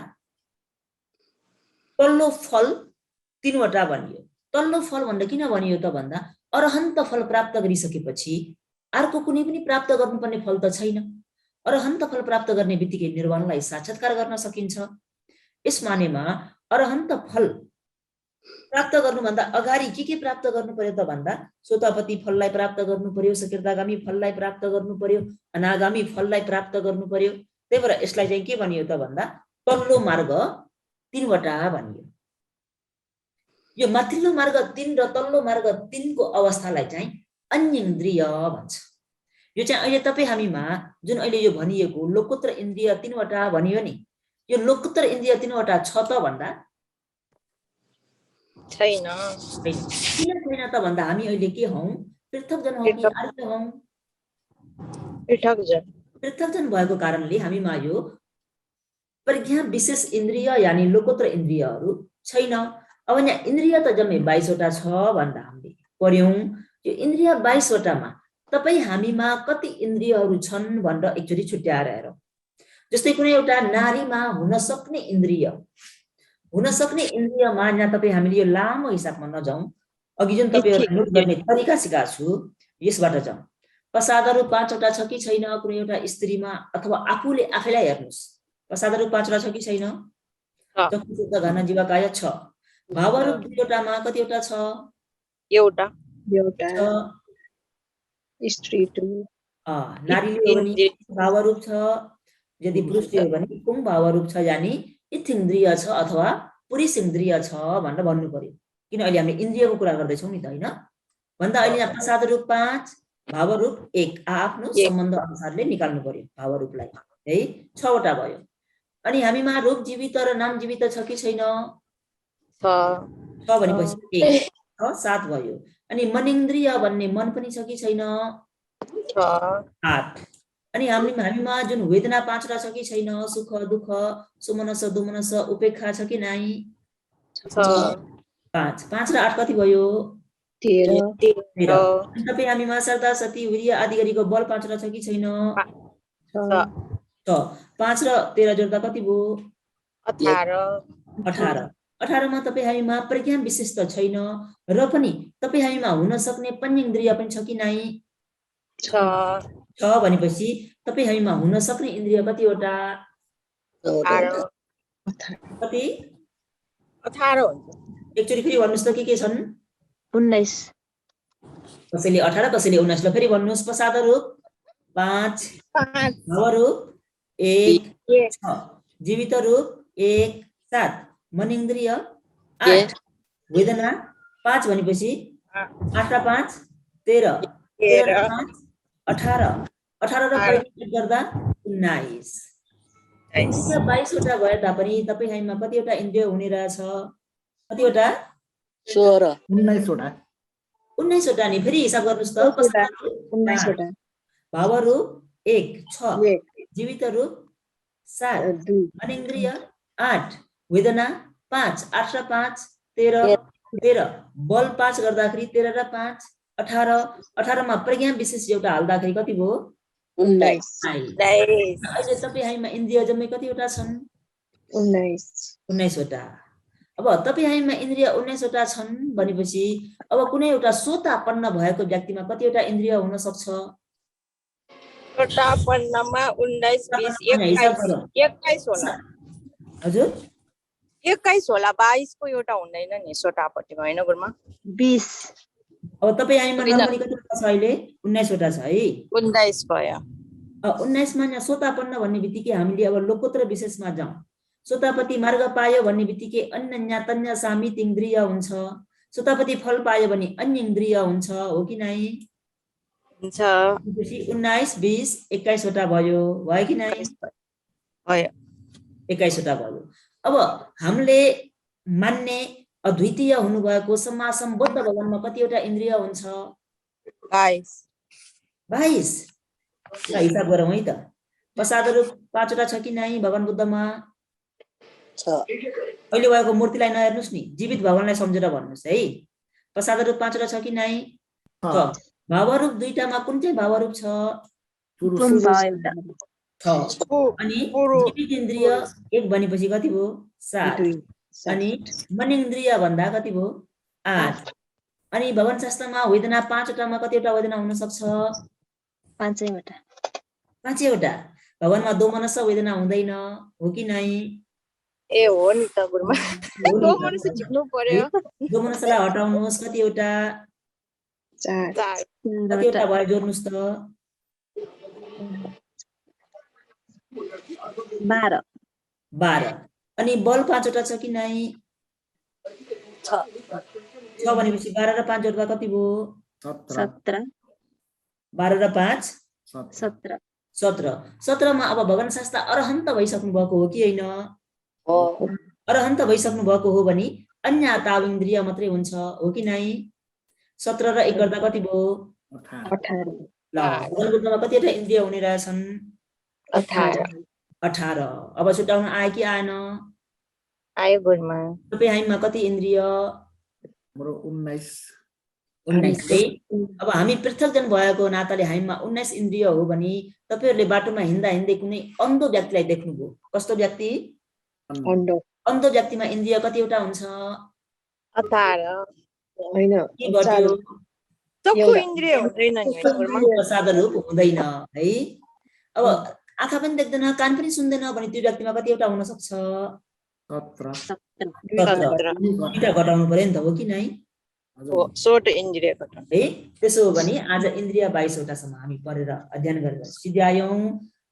तल्लो फल 3 वटा भनियो। तल्लो फल भनेर किन भनियो त भन्दा अरहन्त फल प्राप्त गरिसकेपछि अर्को कुनै पनि प्राप्त गर्नुपर्ने फल त छैन। अरहन्त फल प्राप्त गर्ने बित्तिकै निर्वाणलाई साक्षात्कार गर्न सकिन्छ। यस मानेमा अरहन्त फल प्राप्त गर्नुभन्दा अगाडि के प्राप्त गर्नु पर्यो त भन्दा सोतापति फललाई प्राप्त गर्नु पर्यो, सकृतागामी फललाई प्राप्त गर्नु पर्यो, अनागामी फललाई प्राप्त गर्नु पर्यो। त्यही भएर यसलाई चाहिँ के भनियो त भन्दा तल्लो मार्ग 3 वटा भनियो। यो माथिल्लो मार्ग 3 र तल्लो मार्ग 3 को अवस्थालाई चाहिँ अन्येन्द्रिय भन्छ। यो चाहिँ अहिले तपाई हामीमा जुन अहिले यो भनिएको लोकोत्तर इन्द्रिय 3 वटा भनियो नि, यो लोकोत्तर इन्द्रिय 3 वटा छ त भन्दा छैन। किन छैन त भन्दा हामी अहिले के हौं? पृथक जन हौं कि अर्को हौं? पृथक जन। पृथक जन भएको कारणले हामीमा यो प्रज्ञा विशेष इन्द्रिय यानी लोकोत्तर इन्द्रियहरू छैन। अब यहाँ इन्द्रिय त जम्मै 22 वटा छ भन्दा हामीले पढ्यौं। यो इन्द्रिय 22 वटामा तपाई हामीमा कति इन्द्रियहरू छन् भनेर एकचोटी छुट्याएर हेरौं। जस्तै कुनै एउटा नारीमा हुन सक्ने इन्द्रियमा यहाँ तपाई हामीले यो लामो हिसाबमा नजाउँ, अघि जुन तपाईहरुले नोट गर्ने तरिका सिकाएको छु यसबाट जाउँ। प्रसादहरू 5 वटा छ कि छैन कुनै एउटा स्त्रीमा अथवा आफूले आफैलाई हेर्नुस्। प्रसादहरू 5 वटा छ कि छैन? चक्षु शुद्ध घान जीवा काया छ। भावहरू 2 वटामा कति वटा छ? एउटा स्त्री 2। नारीले हो भने भावरूप छ, यदि पुरुषले हो भने पुङ भावरूप छ यानि इथिन्द्रिय छ अथवा पुरुष इन्द्रिय छ भनेर भन्नु पर्यो। किन अहिले हामीले इन्द्रियको कुरा गर्दैछौँ नि त होइन। भन्दा अहिले यहाँ प्रसाद रूप 5 भावरूप 1 आफ्नो सम्बन्ध अनुसारले निकाल्नु पर्यो भावरूपलाई है। 6 वटा भयो। अनि हामीमा रूप जीवित र नाम जीवित छ कि छैन? छ भनेपछि 1 6 7 भयो। अनि मनेन्द्रिय भन्ने मन पनि छ कि छैन? 8। अनि हामीमा जुन वेदना 5 वटा छ कि छैन? सुख दुःख सुमनस दुमनस उपेक्षा छ कि नाइ? 5 5 र 8 कति भयो? 13। अनि तपाईँ हामीमा श्रद्धा सती वीर्य आदि गरीको बल 5 वटा छ कि छैन? 5 र 13 जोड्दा कति भयो? 18। 18 मा तपाईँ हामीमा प्रज्ञा विशेष त छैन र पनि तपाईँ हामीमा हुन सक्ने पञ्चेन्द्रिय पनि छ कि नाइ? 6 भनेपछि तपाईँ हामीमा हुन सक्ने इन्द्रिय कतिवटा? कति? 18 हुन्छ। एकचोटि फेरि भन्नुहोस् त के छन्? 19 कसैले 18 कसैले 19 ल फेरि भन्नुहोस्। प्रसाद रूप 5 भावरूप 1 6 जीवित रूप 1 7 मनेन्द्रिय 8 वेदना 5 भनेपछि 8 र 5 13 13 र 5 18 18 र 5 गर्दा 19। 22 वटा भए तापनि तपाईँ हामीमा कतिवटा इन्द्रिय हुने रहेछ? कतिवटा? 19 वटा। 19 वटा नि फेरि हिसाब गर्नुहोस् त। 19 वटा भावरूप 1 6 जीवित रूप 7 2 मनेन्द्रिय 8 वेदना 5 8 र 5 13 13 बल 5 गर्दाखेरि 13 र 5 18 18 मा प्रज्ञा विशेष एउटा हाल्दाखेरि कति भयो? 19 अहिले तपाईँ हामीमा इन्द्रिय जम्मै कतिवटा छन्? 19 वटा। अब तपाईँ हामीमा इन्द्रिय 19 वटा छन् भनेपछि अब कुनै एउटा सोतापन्न भएको व्यक्तिमा कतिवटा इन्द्रिय हुन सक्छ? सोतापन्नमा 19 20 21 होला। हजुर 21 होला। 22 को एउटा हुँदैन नि सोतापट्टिमा होइन गुरुमा? 20 अब तपाईँ हामीमा नर्मली कतिवटा छ अहिले? 19 वटा छ है। 19 भयो। 19 मा यहाँ सोतापन्न भन्ने बित्तिकै हामीले अब लोकोत्तर विशेषमा जाउँ। सोतापति मार्ग पायो भन्ने बित्तिकै अन्य तन्य सामित इन्द्रिय हुन्छ। सोतापति फल पायो भने अन्य इन्द्रिय हुन्छ हो कि नाइ? हुन्छ। 19 20 21 वटा भयो कि नाइ? भयो 21 वटा भयो। अब हामीले मान्ने अद्वितीय हुनुभएको सम्मा सम्बुद्ध भगवानमा कतिवटा इन्द्रिय हुन्छ? 22 हिसाब गरौँ है त। प्रसाद रूप 5 वटा छ कि नाइ भगवान बुद्धमा? अहिले भएको मूर्तिलाई नहेर्नुहोस् नि, जीवित भगवानलाई सम्झेर भन्नुहोस् है। प्रसाद रूप 5 वटा छ कि नाइ? भावरूप 2टामा कुन चाहिँ भावरूप छ? अनि जीवित इन्द्रिय 1 भनेपछि कति भयो? 7 अनि मनेन्द्रिय भन्दा कति भयो? 8 अनि भगवान शास्त्रमा वेदना 5 वटामा कतिवटा वेदना हुन सक्छ? 5 वटा। 5 वटा। भगवानमा दोमनस वेदना हुँदैन हो कि नाइ? ए हो नि त गुरुमा। दोमनस झिक्नु पर्यो। दोमनसलाई हटाउनुहोस्। कतिवटा? 4 कतिवटा भयो जोड्नुहोस् त? 12 अनि बल 5 वटा छ कि नाइ? 6 भनेपछि 12 र 5 जोड्दा कति भयो? 17 12 र 5 17 17 मा अब भगवान शास्त्र अरहन्त भइसक्नु भएको हो कि होइन? अरहन्त भइसक्नु भएको हो भने अन्य ताव इन्द्रिय मात्रै हुन्छ हो कि नाइ? 17 र 1 गर्दा कति भयो? 18 ल भगवान बुद्धमा कतिवटा इन्द्रिय हुने रहेछन्? 18। अब छुट्याउन आयो कि आएन? आयो गुरुमा। तपाईँ हामीमा कति इन्द्रिय? 19 है। अब हामी पृथकजन भएको नाताले हामीमा 19 इन्द्रिय हो भने तपाईहरुले बाटोमा हिँड्दा हिँड्दै कुनै अन्धो व्यक्तिलाई देख्नुभयो। कस्तो व्यक्ति? अन्धो व्यक्तिमा इन्द्रिय कतिवटा हुन्छ? 18 हैन के गर्यो? चक्षु इन्द्रिय हुँदैन नि गुरुमा। प्रसाद रूप हुँदैन है। अब आँखा पनि देख्दैन कान पनि सुन्दैन भने त्यो व्यक्तिमा कतिवटा हुन सक्छ? 17 दुईटा घटाउनु पर्यो नि त हो कि नै? सोट इन्द्रिय घटाउनु है। त्यसो हो भने आज इन्द्रिय 22 वटासम्म हामी पढेर अध्ययन गरेर सिद्ध्यायौं।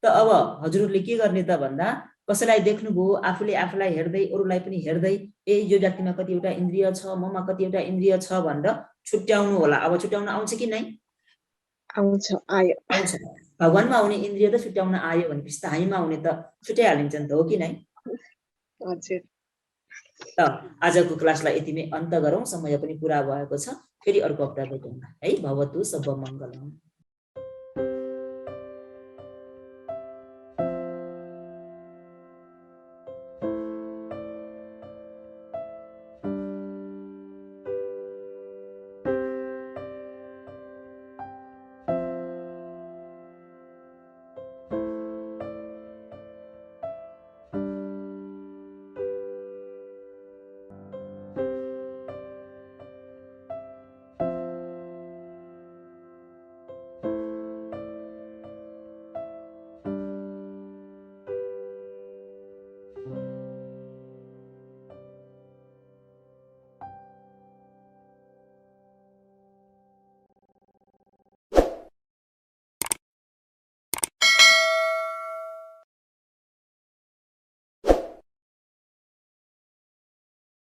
त अब हजुरहरूले के गर्ने त भन्दा कसैलाई देख्नुभयो आफूले आफूलाई हेर्दै अरूलाई पनि हेर्दै ए यो व्यक्तिमा कतिवटा इन्द्रिय छ ममा कतिवटा इन्द्रिय छ भनेर छुट्याउनु होला। अब छुट्याउन आउँछ कि नै? आउँछ आयो आउँछ। भगवानमा हुने इन्द्रिय त छुट्याउन आयो भनेपछि त हामीमा हुने त छुट्याइहालिन्छ नि त, हो कि नै? हजुर त आजको क्लासलाई यतिमै अन्त गरौँ, समय पनि पुरा भएको छ। फेरि अर्को हप्ता भेटौँला है। भवतु सर्वमङ्गलम्।